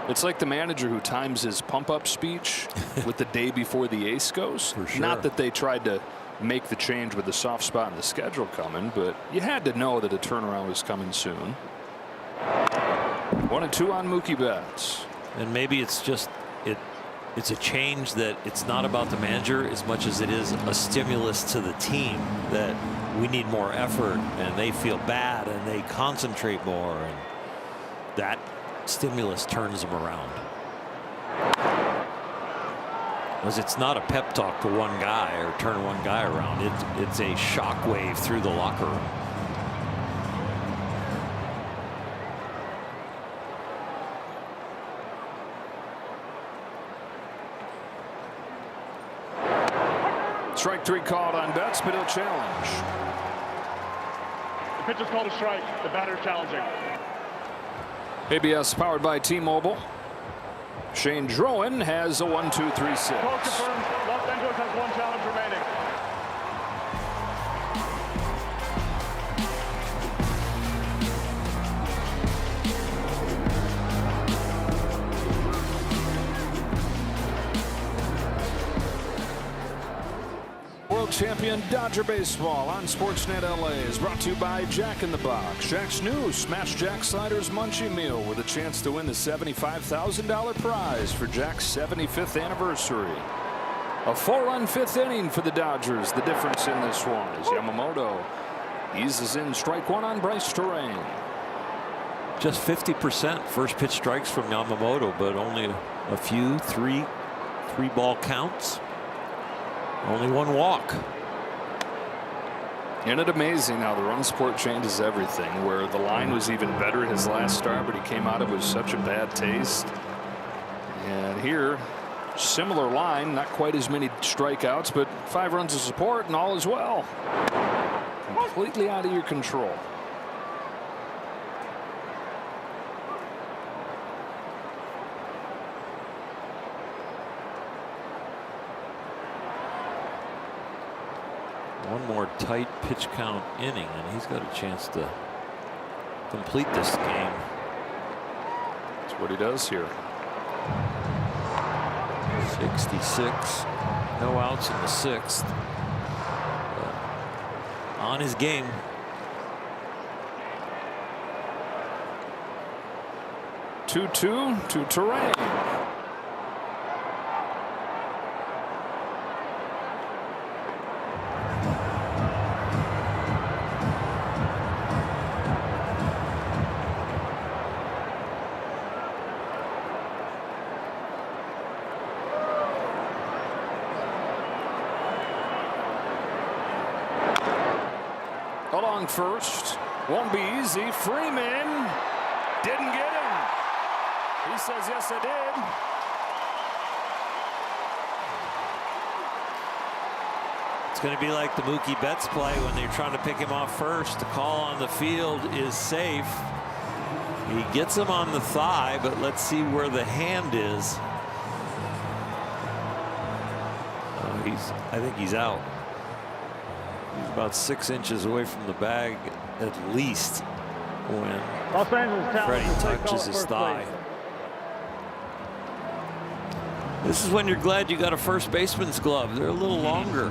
It's like the manager who times his pump-up speech with the day before the ace goes. For sure. Not that they tried to make the change with the soft spot in the schedule coming, but you had to know that a turnaround was coming soon. 1-2 on Mookie Betts. And maybe it's just it's a change that it's not about the manager as much as it is a stimulus to the team that we need more effort, and they feel bad and they concentrate more, and that stimulus turns them around. Because it's not a pep talk to one guy or turn one guy around. It's a shockwave through the locker room. Strike 3 called on Betts, but he'll challenge. The pitch is called a strike. The batter challenging. ABS powered by T-Mobile. Shane Drowan has a 1-2-3-6. Call confirmed. Los Angeles has 1 challenge remaining. World champion Dodger baseball on Sportsnet LA is brought to you by Jack in the Box. Jack's new Smash Jack Sliders Munchie Meal with a chance to win the $75,000 prize for Jack's 75th anniversary. A 4-run 5th inning for the Dodgers. The difference in this one is Yamamoto eases in strike 1 on Bryce Terrain. Just 50% first pitch strikes from Yamamoto, but only a few 3 ball counts. Only one walk. Isn't it amazing how the run support changes everything, where the line was even better his last start, but he came out of it with such a bad taste. And here, similar line, not quite as many strikeouts, but 5 runs of support and all is well. Completely out of your control. One more tight pitch count inning, and he's got a chance to complete this game. That's what he does here. 66. No outs in the 6th. On his game. Two-two to Terrain. Along first, won't be easy. Freeman didn't get him. He says, yes, I did. It's going to be like the Mookie Betts play when they're trying to pick him off first. The call on the field is safe. He gets him on the thigh, but let's see where the hand is. I think he's out. He's about 6 inches away from the bag at least when Los Angeles Freddie touches his thigh. This is when you're glad you got a first baseman's glove. They're a little longer.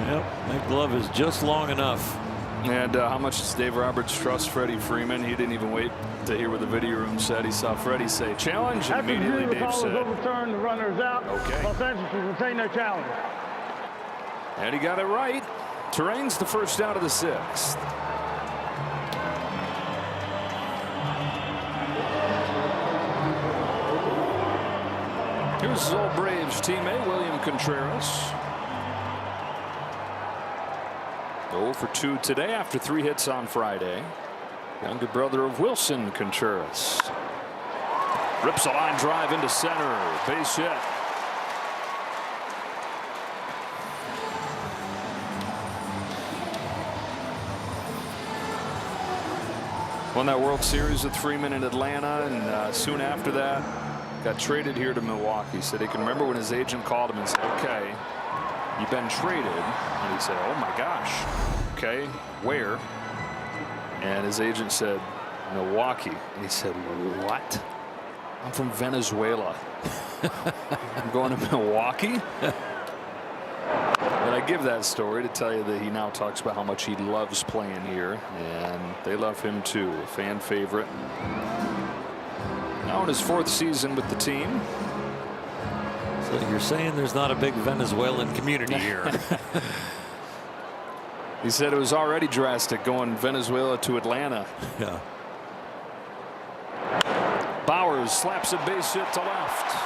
Yep, that glove is just long enough. And how much does Dave Roberts trust Freddie Freeman? He didn't even wait to hear what the video room said. He saw Freddie say challenge, and immediately Dave said, overturned, the runner is out. Okay. Los Angeles will retain their challenge. And he got it right. Terrain's the first out of the 6th. Here's his old Braves teammate, William Contreras. 0 for 2 today after 3 hits on Friday. Younger brother of Wilson Contreras. Rips a line drive into center. Base hit. Won that World Series with Freeman in Atlanta, and soon after that got traded here to Milwaukee. Said he can remember when his agent called him and said, okay, you've been traded. And he said, oh my gosh. Okay, where? And his agent said, Milwaukee. And he said, what? I'm from Venezuela. I'm going to Milwaukee? But I give that story to tell you that he now talks about how much he loves playing here, and they love him too. A fan favorite. Now in his 4th season with the team. So you're saying there's not a big Venezuelan community here? He said it was already drastic going Venezuela to Atlanta. Yeah. Bowers slaps a base hit to left.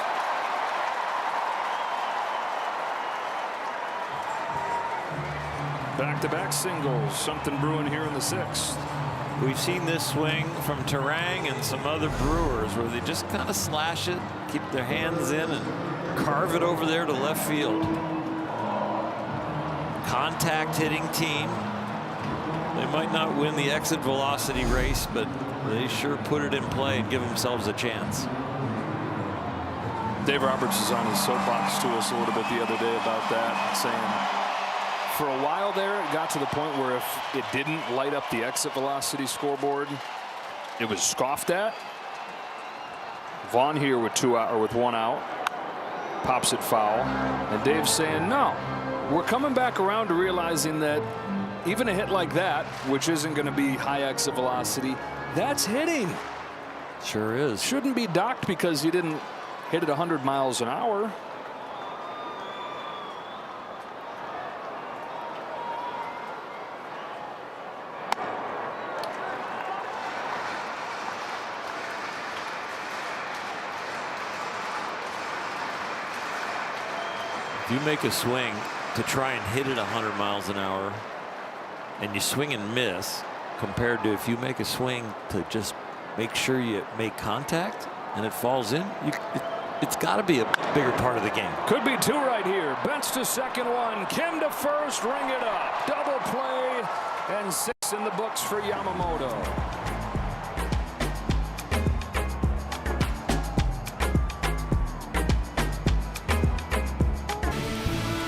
Back-to-back singles. Something brewing here in the 6th. We've seen this swing from Terang and some other Brewers where they just kind of slash it, keep their hands in, and carve it over there to left field. Contact hitting team. They might not win the exit velocity race, but they sure put it in play and give themselves a chance. Dave Roberts is on his soapbox to us a little bit the other day about that, saying for a while there it got to the point where if it didn't light up the exit velocity scoreboard, it was scoffed at. Vaughn here with 2 out, or with 1 out, pops it foul, and Dave's saying no, we're coming back around to realizing that even a hit like that, which isn't going to be high exit velocity, that's hitting. Sure is. Shouldn't be docked because you didn't hit it 100 miles an hour. If you make a swing to try and hit it 100 miles an hour and you swing and miss, compared to if you make a swing to just make sure you make contact and it falls in, it's got to be a bigger part of the game. Could be two right here. Bench to second one. Kim to first. Ring it up. Double play. And 6 in the books for Yamamoto.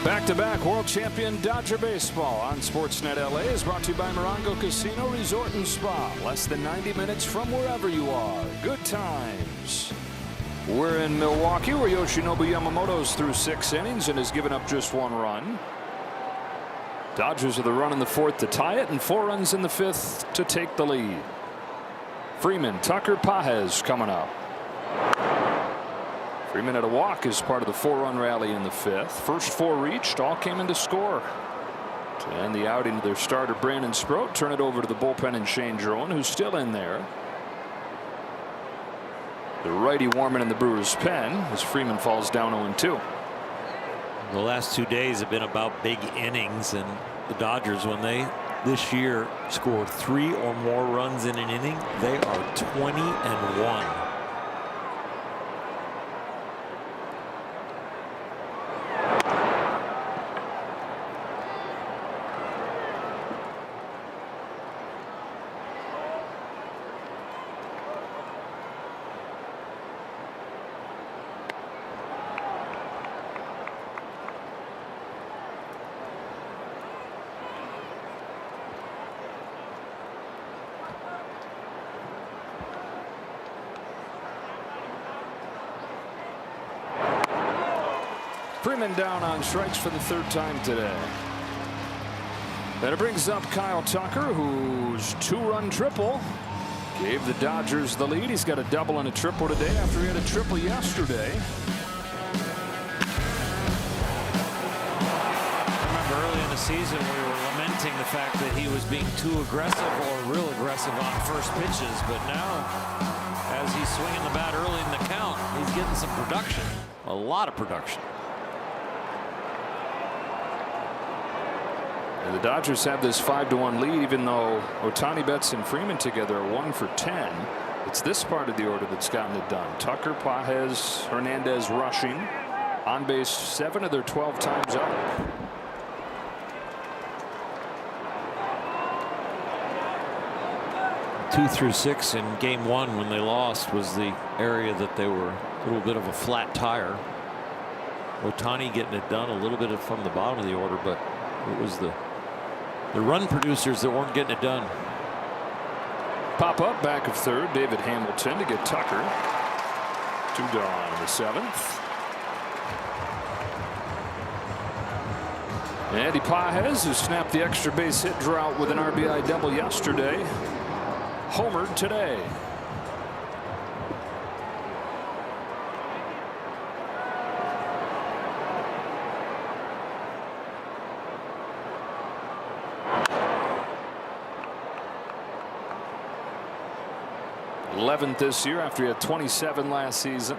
Back-to-back world champion Dodger baseball on Sportsnet LA is brought to you by Morongo Casino Resort and Spa. Less than 90 minutes from wherever you are. Good times. We're in Milwaukee, where Yoshinobu Yamamoto's through 6 innings and has given up just 1 run. Dodgers with a run in the 4th to tie it and 4 runs in the 5th to take the lead. Freeman, Tucker, Pages coming up. Freeman had a walk as part of the 4-run rally in the 5th. First 4 reached, all came in to score. To end the outing of their starter Brandon Sproat, turn it over to the bullpen and Shane Jerome, who's still in there. The righty warming in the Brewers' pen as Freeman falls down 0-2. The last 2 days have been about big innings, and the Dodgers, when they this year score 3 or more runs in an inning, they are 20-1. Freeman down on strikes for the 3rd time today. That brings up Kyle Tucker, whose 2-run triple gave the Dodgers the lead. He's got a double and a triple today after he had a triple yesterday. I remember early in the season we were lamenting the fact that he was being too aggressive or real aggressive on first pitches, but now as he's swinging the bat early in the count, he's getting some production, a lot of production. And the Dodgers have this 5-1 lead, even though Ohtani, Betts, and Freeman together are 1 for 10. It's this part of the order that's gotten it done. Tucker, Pages, Hernandez rushing. On base 7 of their 12 times up. Two through 6 in game 1 when they lost was the area that they were a little bit of a flat tire. Ohtani getting it done a little bit from the bottom of the order, but it was the run producers that weren't getting it done. Pop up back of 3rd, David Hamilton to get Tucker. 2 down in the 7th. Andy Pages, who snapped the extra base hit drought with an RBI double yesterday, homered today. th this year after he had 27 last season.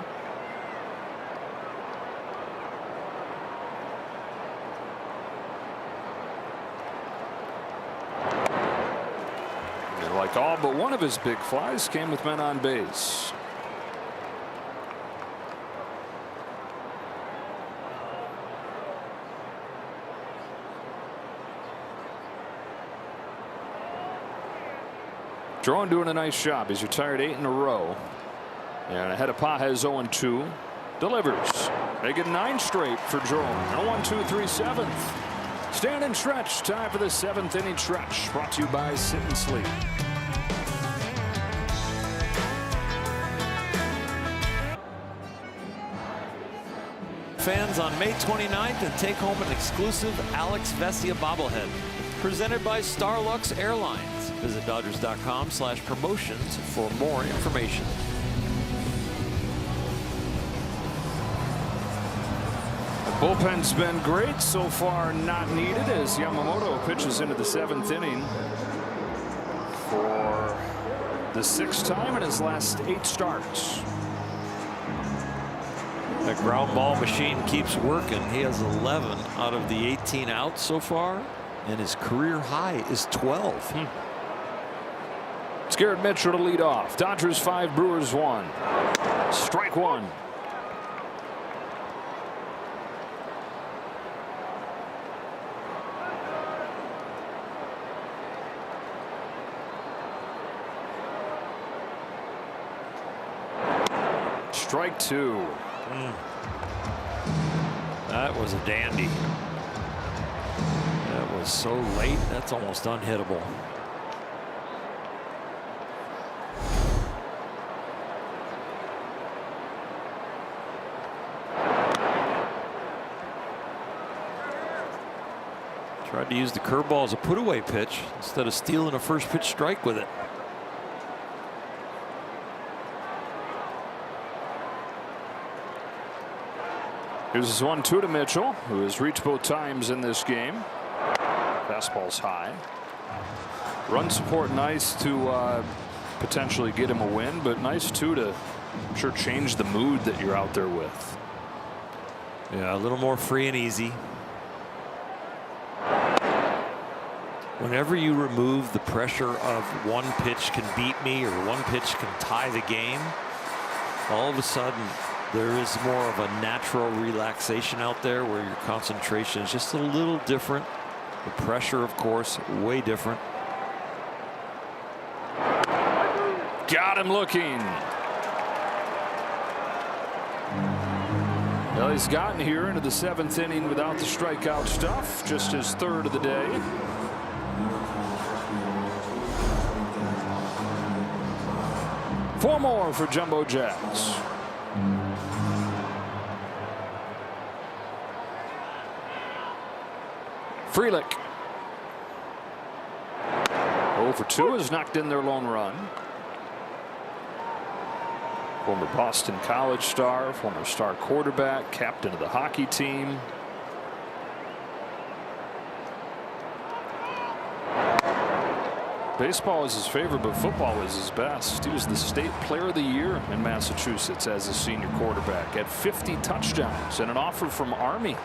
And like all but one of his big flies came with men on base. Jerome doing a nice job. He's retired 8 in a row. And ahead of Pages 0-2. Delivers. Make it 9 straight for Jerome. 1-2, 3, 7th. Stand and stretch. Time for the 7th inning stretch. Brought to you by Sit and Sleep. Fans on May 29th and take home an exclusive Alex Vesia bobblehead. Presented by Starlux Airlines. Visit Dodgers.com/promotions for more information. The bullpen's been great so far, not needed as Yamamoto pitches into the 7th inning for the 6th time in his last 8 starts. I The ground ball machine keeps working. He has 11 out of the 18 outs so far, and his career high is 12. It's Garrett Mitchell to lead off. Dodgers 5, Brewers 1. Strike one. Strike two. That was a dandy. That was so late. That's almost unhittable. Tried to use the curveball as a put-away pitch instead of stealing a first pitch strike with it. Here's his 1-2 to Mitchell, who has reached both times in this game. Fastball's high. Run support nice to potentially get him a win, but nice too to, I'm sure, change the mood that you're out there with. Yeah, a little more free and easy. Whenever you remove the pressure of one pitch can beat me or one pitch can tie the game, all of a sudden there is more of a natural relaxation out there where your concentration is just a little different. The pressure, of course, way different. Got him looking. Well, he's gotten here into the 7th inning without the strikeout stuff. Just his 3rd of the day. Four more for Jumbo Jacks. Frelick. 0 for 2 has knocked in their lone run. Former Boston College star, former star quarterback, captain of the hockey team. Baseball is his favorite, but football is his best. He was the state player of the year in Massachusetts as a senior quarterback. Had 50 touchdowns and an offer from Army.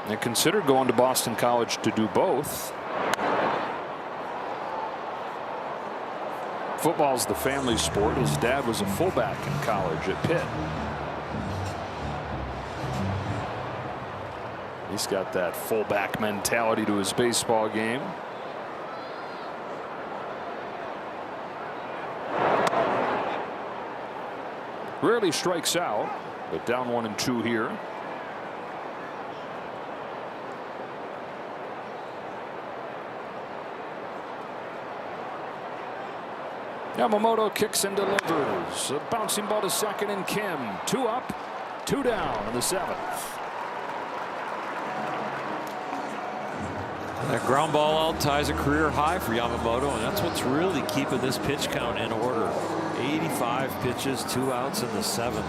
And considered going to Boston College to do both. Football's the family sport. His dad was a fullback in college at Pitt. He's got that fullback mentality to his baseball game. Rarely strikes out, but down 1 and 2 here. Yamamoto kicks and delivers. A bouncing ball to second, and Kim. 2 up, 2 down in the 7th. That ground ball out ties a career high for Yamamoto, and that's what's really keeping this pitch count in order. 85 pitches, 2 outs in the 7th.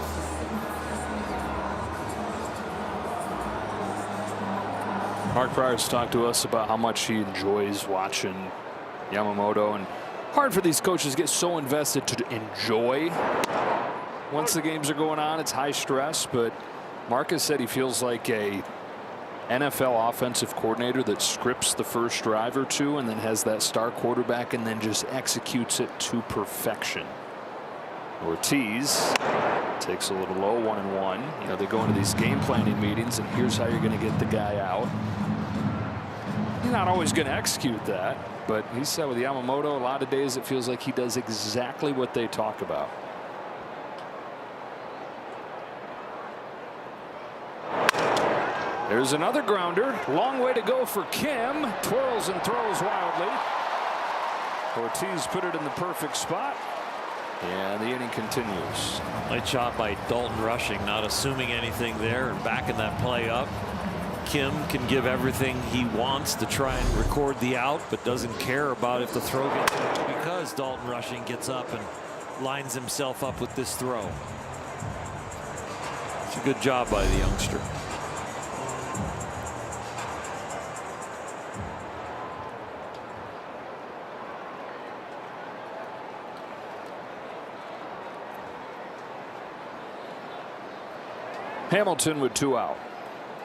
Mark Pryor's talked to us about how much he enjoys watching Yamamoto, and hard for these coaches to get so invested to enjoy. Once the games are going on, it's high stress, but Marcus said he feels like a NFL offensive coordinator that scripts the first drive or two and then has that star quarterback and then just executes it to perfection. Ortiz takes a little low, 1-1. You know, they go into these game planning meetings and here's how you're going to get the guy out. You're not always going to execute that, but he said with Yamamoto, a lot of days it feels like he does exactly what they talk about. There's another grounder. Long way to go for Kim. Twirls and throws wildly. Ortiz put it in the perfect spot. And the inning continues. Nice shot by Dalton Rushing, not assuming anything there and backing that play up. Kim can give everything he wants to try and record the out, but doesn't care about if the throw gets up because Dalton Rushing gets up and lines himself up with this throw. It's a good job by the youngster. Hamilton with 2 out.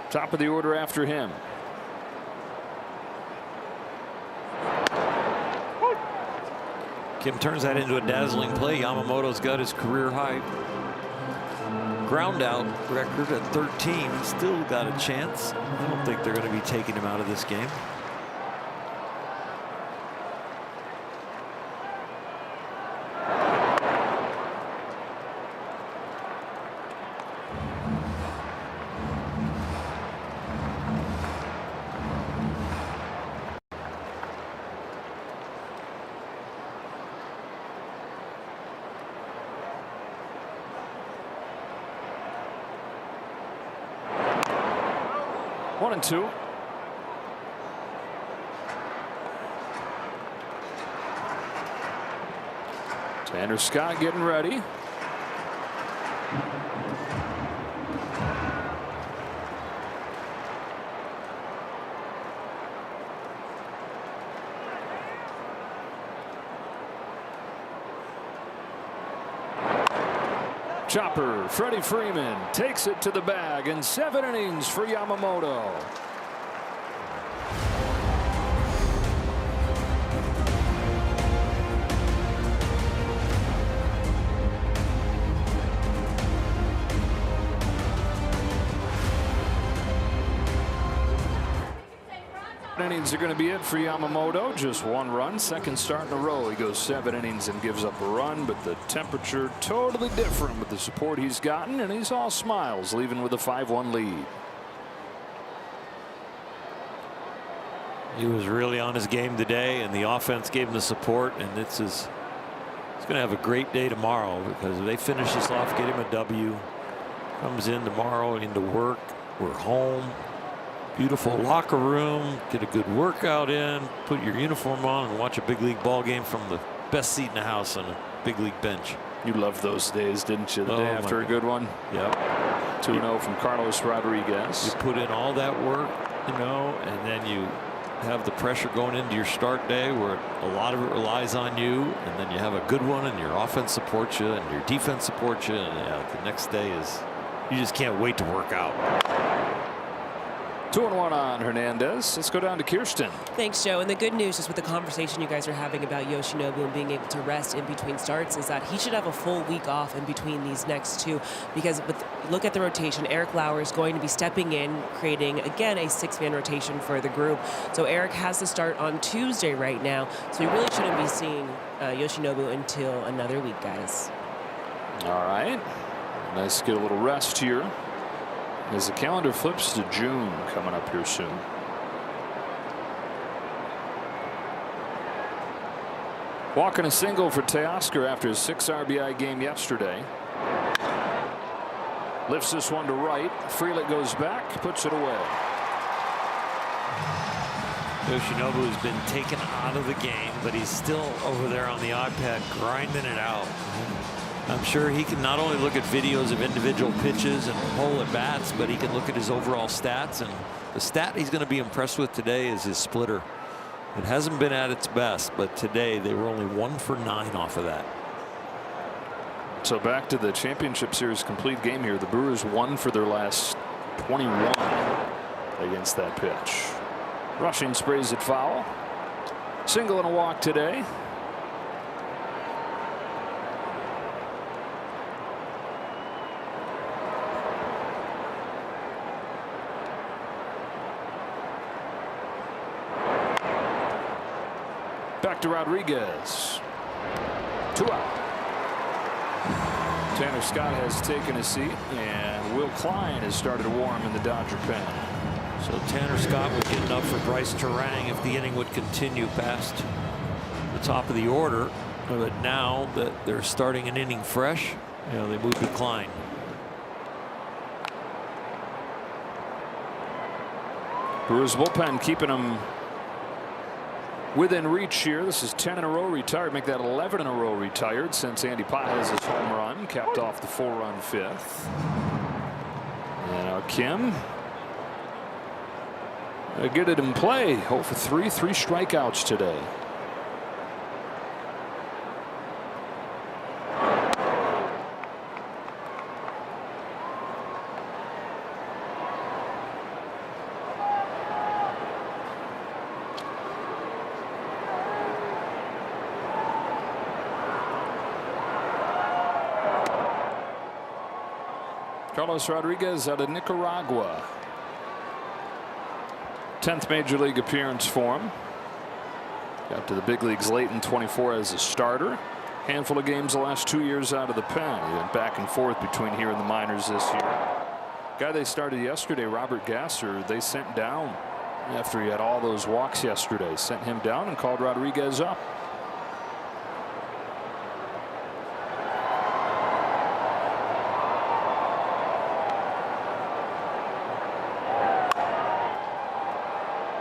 Top of the order after him. Kim turns that into a dazzling play. Yamamoto's got his career high ground out record at 13. He's still got a chance. I don't think they're going to be taking him out of this game. One and two. Tanner Scott getting ready. Chopper, Freddie Freeman takes it to the bag in 7 innings for Yamamoto. Innings are going to be it for Yamamoto. Just 1 run, second start in a row. He goes 7 innings and gives up a run, but the temperature totally different with the support he's gotten, and he's all smiles, leaving with a 5-1 lead. He was really on his game today, and the offense gave him the support, and he's going to have a great day tomorrow, because if they finish this off, get him a W, comes in tomorrow into work, we're home. Beautiful locker room, get a good workout in, put your uniform on, and watch a big league ball game from the best seat in the house on a big league bench. You loved those days, didn't you? The day after a good one. Yep. 2-0 from Carlos Rodriguez. You put in all that work, you know, and then you have the pressure going into your start day where a lot of it relies on you, and then you have a good one, and your offense supports you, and your defense supports you, and the next day is, you just can't wait to work out. 2-1 on Hernandez. Let's go down to Kirsten. Thanks, Joe. And the good news is with the conversation you guys are having about Yoshinobu and being able to rest in between starts is that he should have a full week off in between these next 2, because look at the rotation. Eric Lauer is going to be stepping in, creating, again, a 6-man rotation for the group. So Eric has to start on Tuesday right now. So we really shouldn't be seeing Yoshinobu until another week, guys. All right. Nice to get a little rest here as the calendar flips to June coming up here soon. Walking a single for Teoscar after his 6 RBI game yesterday. Lifts this one to right. Freelet goes back, puts it away. Yoshinobu has been taken out of the game, but he's still over there on the iPad grinding it out. I'm sure he can not only look at videos of individual pitches and hole at bats, but he can look at his overall stats. And the stat he's going to be impressed with today is his splitter. It hasn't been at its best, but today they were only 1 for 9 off of that. So back to the championship series complete game here. The Brewers won for their last 21 against that pitch. Rushing sprays it foul. Single and a walk today. Back to Rodriguez. 2 out. Tanner Scott has taken a seat, and Will Klein has started to warm in the Dodger pen. So Tanner Scott would get enough for Bryce Terang if the inning would continue past the top of the order. But now that they're starting an inning fresh, you know, they move to Klein. Brewers bullpen keeping them within reach here. This is 10 in a row retired. Make that 11 in a row retired since Andy Pages' home run capped off the 4-run 5th. And now Kim. Get it in play. 0 for 3 strikeouts today. Carlos Rodriguez out of Nicaragua. 10th Major League appearance for him. Got to the big leagues late in 24 as a starter. Handful of games the last 2 years out of the pen. He went back and forth between here and the minors this year. Guy they started yesterday, Robert Gasser, they sent down after he had all those walks yesterday. Sent him down and called Rodriguez up.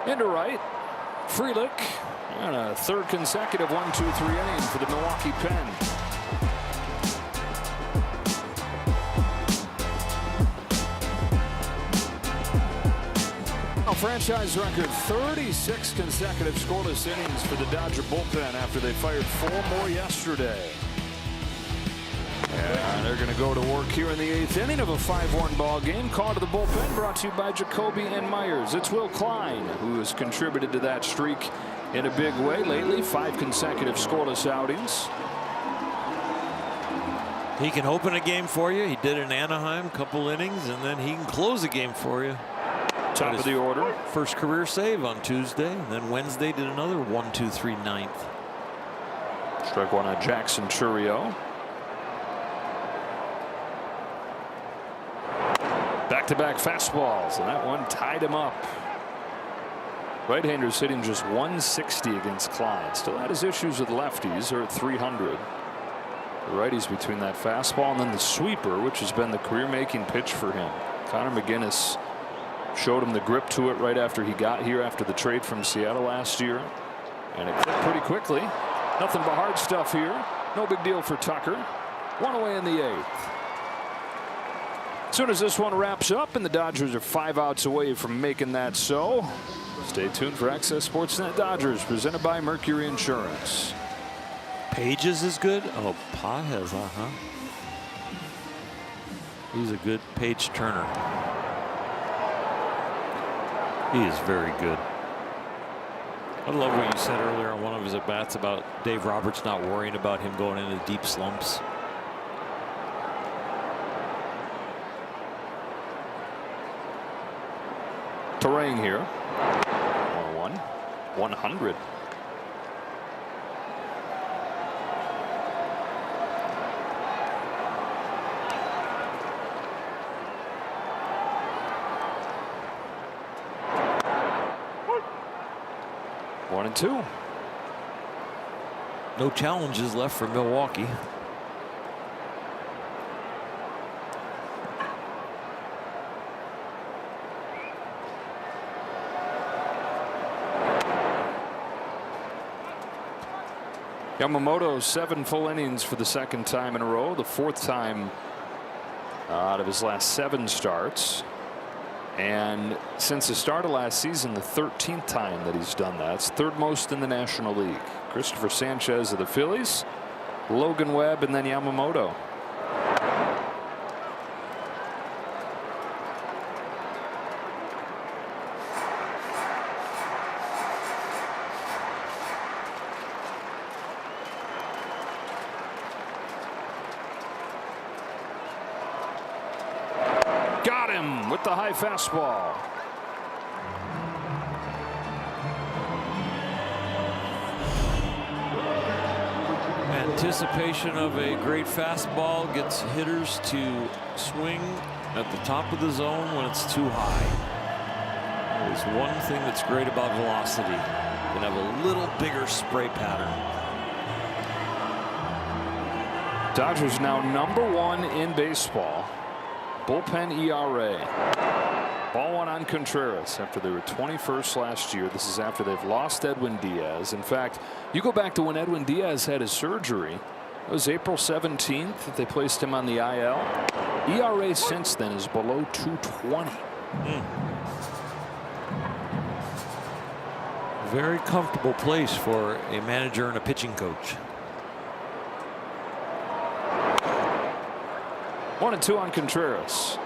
Into right, Frelick, and a third consecutive 1-2-3 inning for the Milwaukee Pen. A franchise record 36 consecutive scoreless innings for the Dodger bullpen after they fired 4 more yesterday. And they're going to go to work here in the 8th inning of a 5-1 ball game. Call to the bullpen brought to you by Jacoby and Myers. It's Will Klein who has contributed to that streak in a big way lately. 5 consecutive scoreless outings. He can open a game for you. He did in Anaheim, a couple innings, and then he can close a game for you. Top of the order. First career save on Tuesday, and then Wednesday did another 1-2-3 ninth. Strike one on Jackson Churio. Back-to-back fastballs, and that one tied him up. Right-handers hitting just 160 against Klein. Still had his issues with lefties. They're at 300. The righties between that fastball and then the sweeper, which has been the career-making pitch for him. Connor McGinnis showed him the grip to it right after he got here after the trade from Seattle last year. And it clicked pretty quickly. Nothing but hard stuff here. No big deal for Tucker. One away in the 8th. As soon as this one wraps up and the Dodgers are 5 outs away from making that so, stay tuned for Access Sportsnet Dodgers presented by Mercury Insurance. Pages is good. Oh, Pages, He's a good page turner. He is very good. I love what you said earlier on one of his at-bats about Dave Roberts not worrying about him going into deep slumps. Terrain here. 101. 100. One and two. No challenges left for Milwaukee. Yamamoto 7 full innings for the 2nd time in a row, the 4th time out of his last 7 starts. And since the start of last season, the 13th time that he's done that. It's 3rd most in the National League. Christopher Sanchez of the Phillies, Logan Webb, and then Yamamoto. Got him with the high fastball. Anticipation of a great fastball gets hitters to swing at the top of the zone when it's too high. There's one thing that's great about velocity. You can have a little bigger spray pattern. Dodgers now #1 in baseball. Bullpen ERA. Ball one on Contreras after they were 21st last year. This is after they've lost Edwin Diaz. In fact, you go back to when Edwin Diaz had his surgery. It was April 17th that they placed him on the IL. ERA since then is below 220. Very comfortable place for a manager and a pitching coach. 1-2 on Contreras.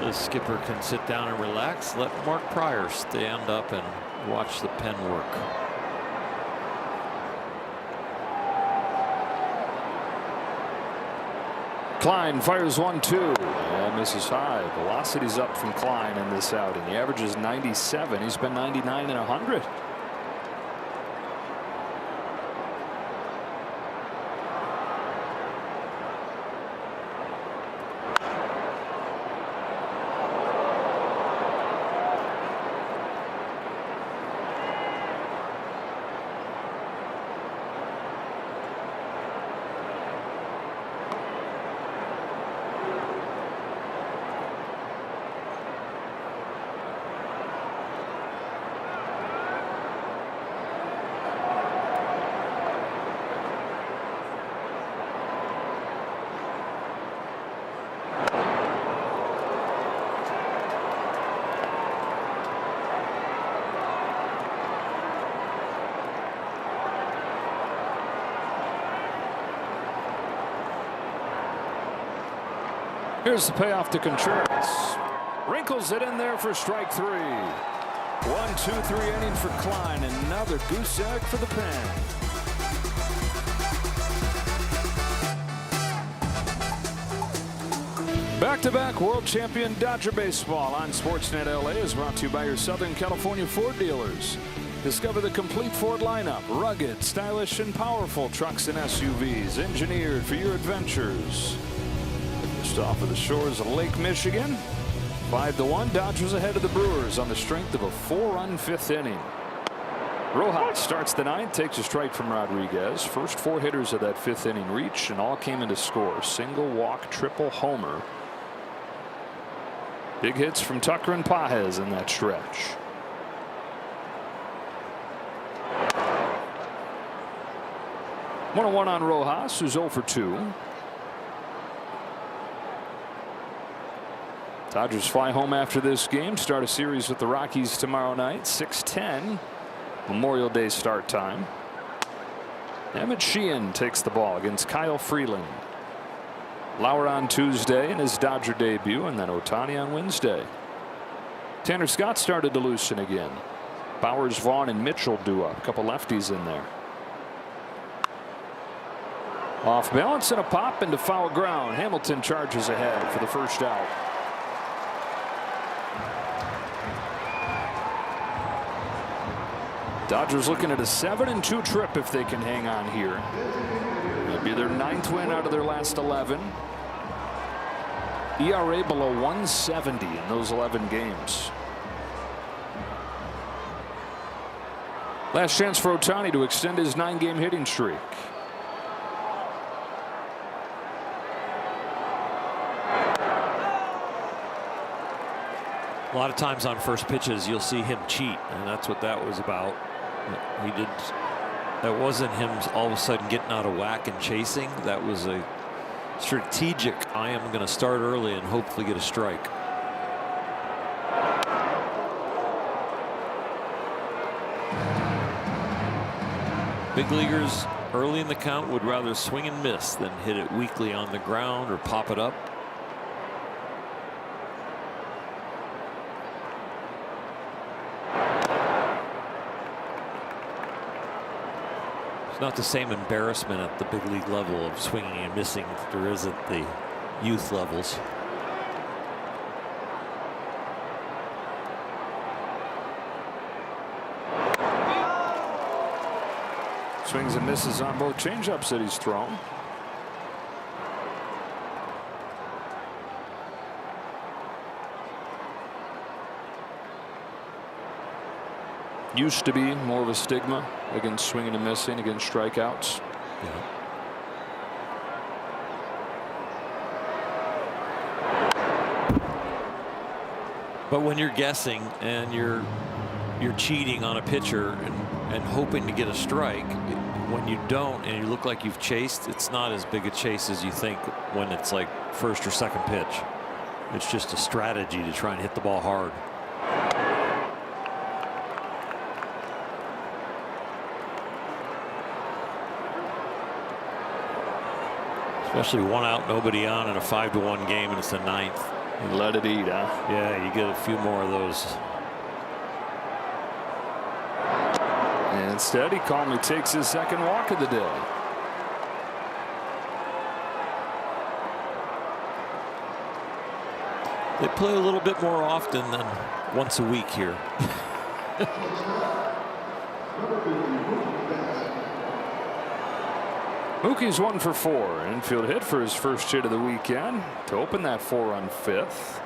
The skipper can sit down and relax. Let Mark Pryor stand up and watch the pen work. Klein fires 1-2 and misses high. Velocity's up from Klein in this outing. He averages 97. He's been 99 and 100. Here's the payoff to Contreras. Wrinkles it in there for strike 3. 1-2-3 inning for Klein. Another goose egg for the pen. Back-to-back world champion Dodger baseball on Sportsnet LA is brought to you by your Southern California Ford dealers. Discover the complete Ford lineup. Rugged, stylish, and powerful trucks and SUVs engineered for your adventures. Just off of the shores of Lake Michigan. 5-1. Dodgers ahead of the Brewers on the strength of a 4-run 5th inning. Rojas starts the 9th, takes a strike from Rodriguez. First 4 hitters of that 5th inning reach, and all came in to score. Single, walk, triple, homer. Big hits from Tucker and Pages in that stretch. One on Rojas, who's 0 for 2. Dodgers fly home after this game. Start a series with the Rockies tomorrow night. 6:10 Memorial Day start time. Emmett Sheehan takes the ball against Kyle Freeland. Lauer on Tuesday in his Dodger debut, and then Ohtani on Wednesday. Tanner Scott started to loosen again. Bowers, Vaughn, and Mitchell do up. A couple lefties in there. Off balance and a pop into foul ground. Hamilton charges ahead for the first out. Dodgers looking at a 7-2 trip if they can hang on here. It'll be their 9th win out of their last 11. ERA below 170 in those 11 games. Last chance for Ohtani to extend his 9-game hitting streak. A lot of times on first pitches you'll see him cheat, and that's what that was about. He did. That wasn't him all of a sudden getting out of whack and chasing. That was a strategic, I am going to start early and hopefully get a strike. Big leaguers early in the count would rather swing and miss than hit it weakly on the ground or pop it up. Not the same embarrassment at the big league level of swinging and missing that there is at the youth levels. Swings and misses on both changeups that he's thrown. Used to be more of a stigma against swinging and missing, against strikeouts. Yeah. But when you're guessing and you're cheating on a pitcher and hoping to get a strike, when you don't and you look like you've chased, it's not as big a chase as you think when it's like first or second pitch. It's just a strategy to try and hit the ball hard. Especially 1 out, nobody on in a 5-1 game, and it's the 9th. And let it eat, huh? Yeah, you get a few more of those. And instead, he calmly takes his 2nd walk of the day. They play a little bit more often than once a week here. Mookie's 1 for 4. Infield hit for his first hit of the weekend to open that 4-run fifth.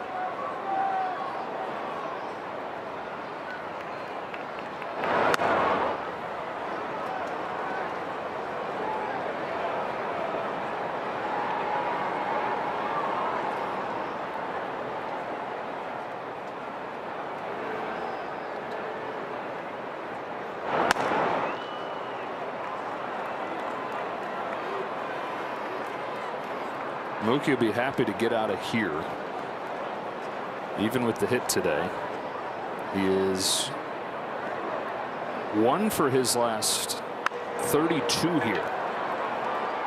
Mookie will be happy to get out of here. Even with the hit today. He is 1 for his last 32 here.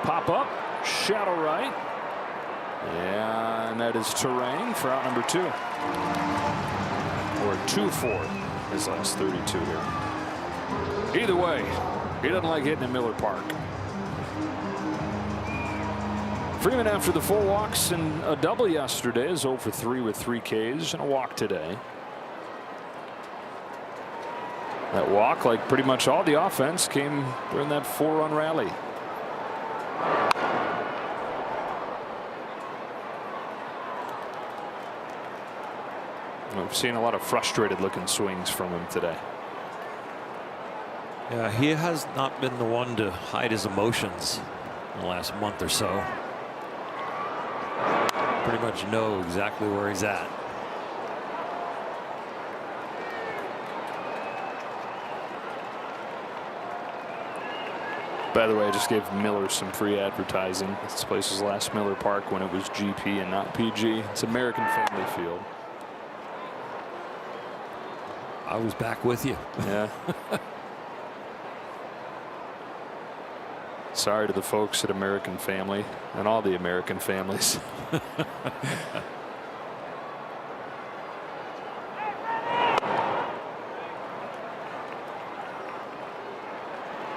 Pop up, shadow right. Yeah, and that is terrain for out number 2. Or 2 for his last 32 here. Either way, he doesn't like hitting in Miller Park. Freeman, after the 4 walks and a double yesterday, is 0 for 3 with 3 Ks and a walk today. That walk, like pretty much all the offense, came during that 4-run rally. We've seen a lot of frustrated looking swings from him today. Yeah, he has not been the one to hide his emotions in the last month or so. Pretty much know exactly where he's at. By the way, I just gave Miller some free advertising. This place was last Miller Park when it was GP and not PG. It's American Family Field. I was back with you. Yeah. Sorry to the folks at American Family and all the American families.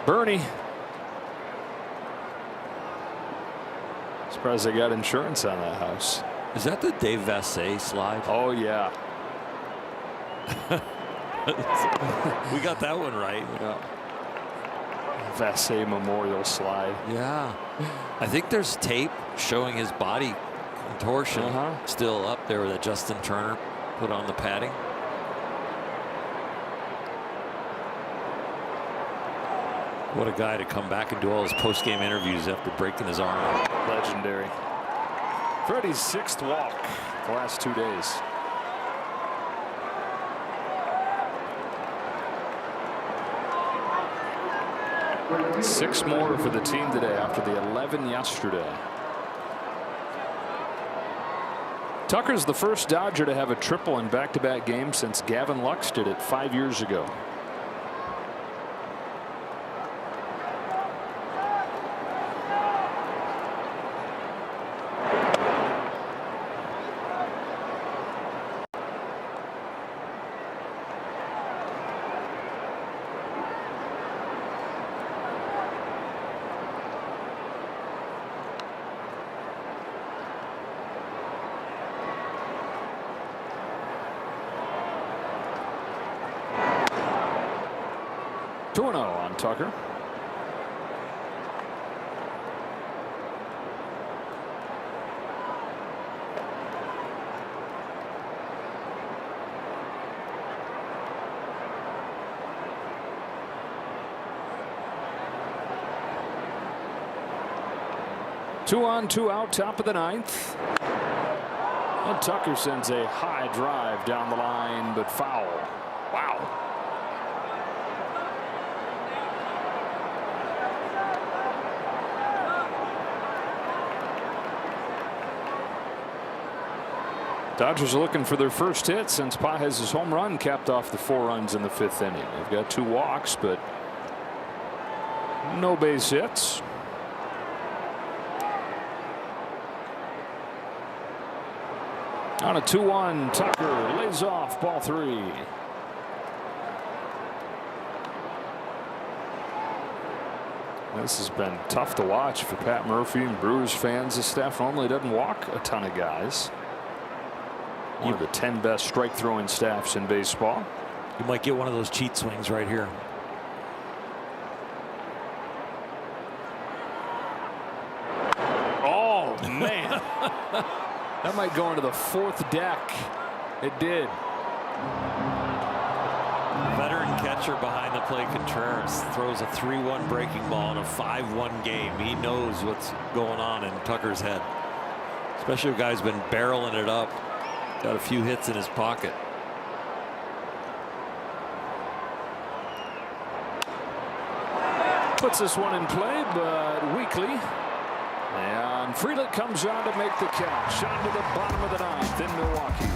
Bernie. Surprised they got insurance on that house. Is that the Dave Vassay slide? Oh, yeah. We got that one right. Yeah. Vassay Memorial slide. Yeah. I think there's tape showing his body contortion still up there that Justin Turner put on the padding. What a guy to come back and do all his post-game interviews after breaking his arm. Legendary. Freddie's 6th walk the last 2 days. Six more for the team today after the 11 yesterday. Tucker's the first Dodger to have a triple in back-to-back games since Gavin Lux did it 5 years ago. On Tucker. Two on, two out, top of the 9th. And Tucker sends a high drive down the line, but foul. Wow. Dodgers are looking for their first hit since Pages' home run capped off the 4 runs in the 5th inning. They've got 2 walks, but no base hits. On a 2-1, Tucker lays off ball 3. This has been tough to watch for Pat Murphy and Brewers fans. The staff normally doesn't walk a ton of guys. One of the 10 best strike throwing staffs in baseball. You might get one of those cheat swings right here. Oh, man. That might go into the 4th deck. It did. Veteran catcher behind the plate, Contreras, throws a 3-1 breaking ball in a 5-1 game. He knows what's going on in Tucker's head. Especially if a guy's been barreling it up. Got a few hits in his pocket. Puts this one in play, but weakly. And Freeland comes on to make the catch. On to the bottom of the 9th in Milwaukee.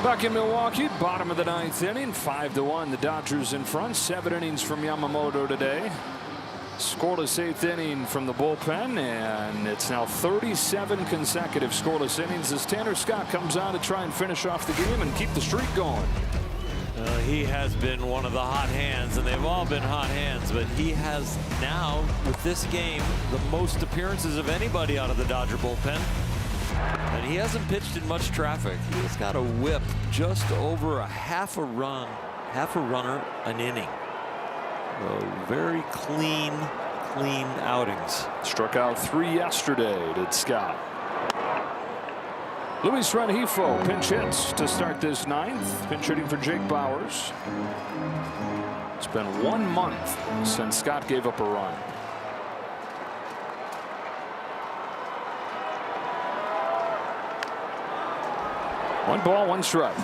Back in Milwaukee, bottom of the 9th inning, 5-1. The Dodgers in front. 7 innings from Yamamoto today. Scoreless 8th inning from the bullpen, and it's now 37 consecutive scoreless innings as Tanner Scott comes on to try and finish off the game and keep the streak going. He has been one of the hot hands, and they've all been hot hands, but he has now, with this game, the most appearances of anybody out of the Dodger bullpen. And he hasn't pitched in much traffic. He's got a whip just over a half a runner an inning. Very clean outings. Struck out 3 yesterday, did Scott. Luis Rengifo pinch hits to start this 9th. Pinch hitting for Jake Bauers. It's been 1 month since Scott gave up a run. One ball, 1 strike.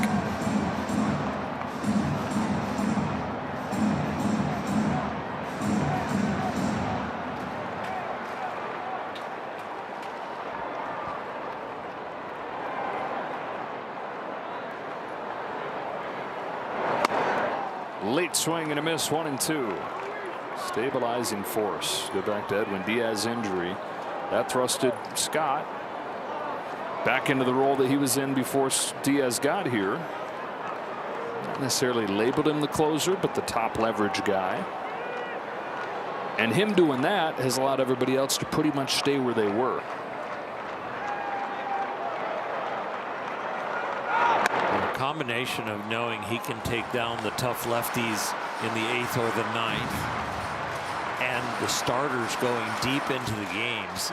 Late swing and a miss, 1-2. Stabilizing force. Go back to Edwin Diaz's injury. That thrusted Scott back into the role that he was in before Diaz got here. Not necessarily labeled him the closer, but the top leverage guy. And him doing that has allowed everybody else to pretty much stay where they were. A combination of knowing he can take down the tough lefties in the 8th or the 9th, and the starters going deep into the games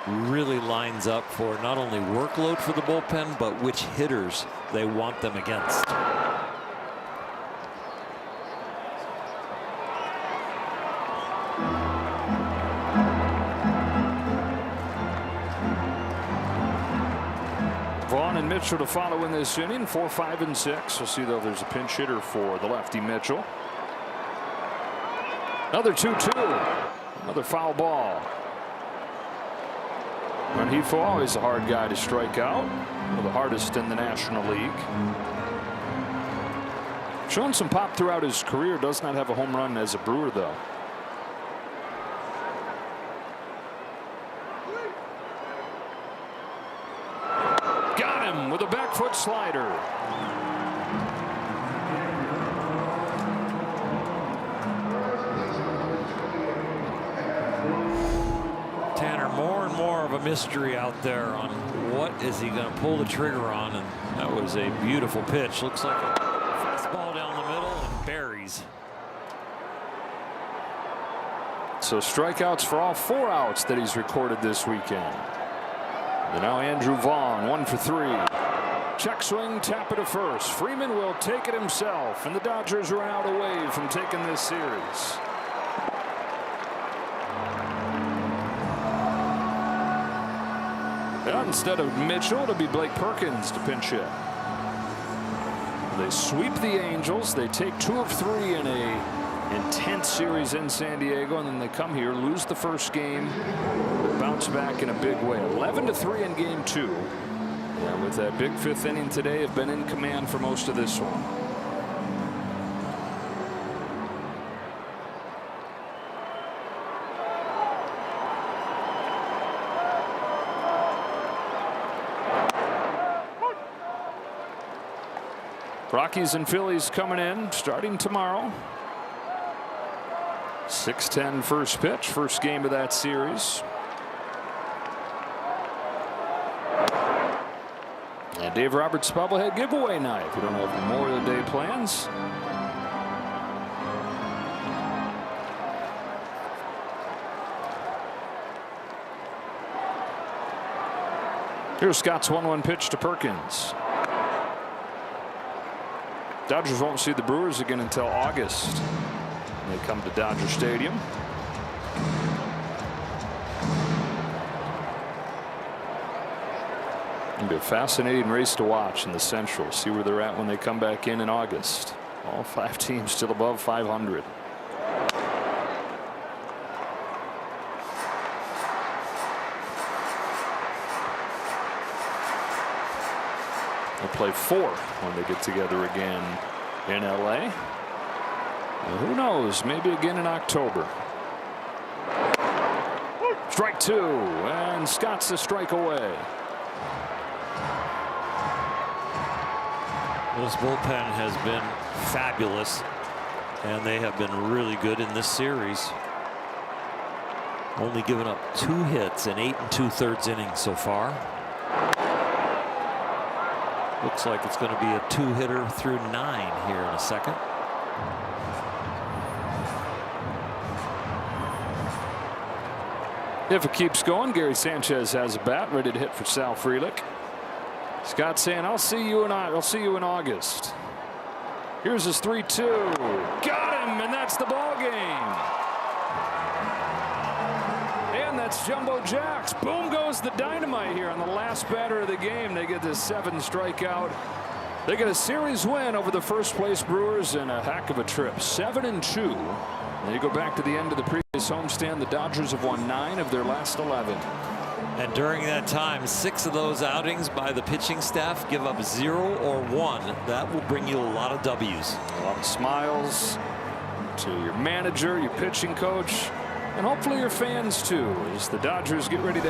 really lines up for not only workload for the bullpen, but which hitters they want them against. Vaughn and Mitchell to follow in this inning. 4, 5, and 6. We'll see though there's a pinch hitter for the lefty Mitchell. Another 2-2. Another foul ball. Rengifo, always a hard guy to strike out. One of the hardest in the National League. Shown some pop throughout his career. Does not have a home run as a Brewer though. Got him with a back foot slider. Tanner, more and more of a mystery out there on what is he going to pull the trigger on, and that was a beautiful pitch. Looks like a fastball down the middle and buries. So strikeouts for all 4 outs that he's recorded this weekend. And now Andrew Vaughn, 1 for 3. Check swing, tap it to first. Freeman will take it himself, and the Dodgers are out away from taking this series. And instead of Mitchell, it'll be Blake Perkins to pinch hit. They sweep the Angels. They take 2 of 3 in a intense series in San Diego, and then they come here, lose the first game, but bounce back in a big way. 11-3 in game 2. And with that big 5th inning today, have been in command for most of this one. Rockies and Phillies coming in starting tomorrow. 6:10 first pitch, first game of that series. And Dave Roberts' bobblehead giveaway night. We don't have Memorial Day plans. Here's Scott's 1-1 pitch to Perkins. Dodgers won't see the Brewers again until August. They come to Dodger Stadium. It'll be a fascinating race to watch in the Central. See where they're at when they come back in August. All 5 teams still above 500. They'll play 4 when they get together again in LA. And who knows, maybe again in October. Strike 2, and Scott's a strike away. This bullpen has been fabulous, and they have been really good in this series. Only given up 2 hits in 8 2/3 innings so far. Looks like it's going to be a 2-hitter through 9 here in a second. If it keeps going, Gary Sanchez has a bat ready to hit for Sal Frelick. Scott saying, I'll see you in August. Here's his 3-2. Got him, and that's the ball game. And that's Jumbo Jacks. Boom goes the dynamite here on the last batter of the game. They get this 7 strikeout. They get a series win over the first place Brewers in a heck of a trip. 7-2. And you go back to the end of the previous homestand. The Dodgers have won 9 of their last 11. And during that time, 6 of those outings by the pitching staff give up 0 or 1. That will bring you a lot of W's. A lot of smiles to your manager, your pitching coach, and hopefully your fans too, as the Dodgers get ready to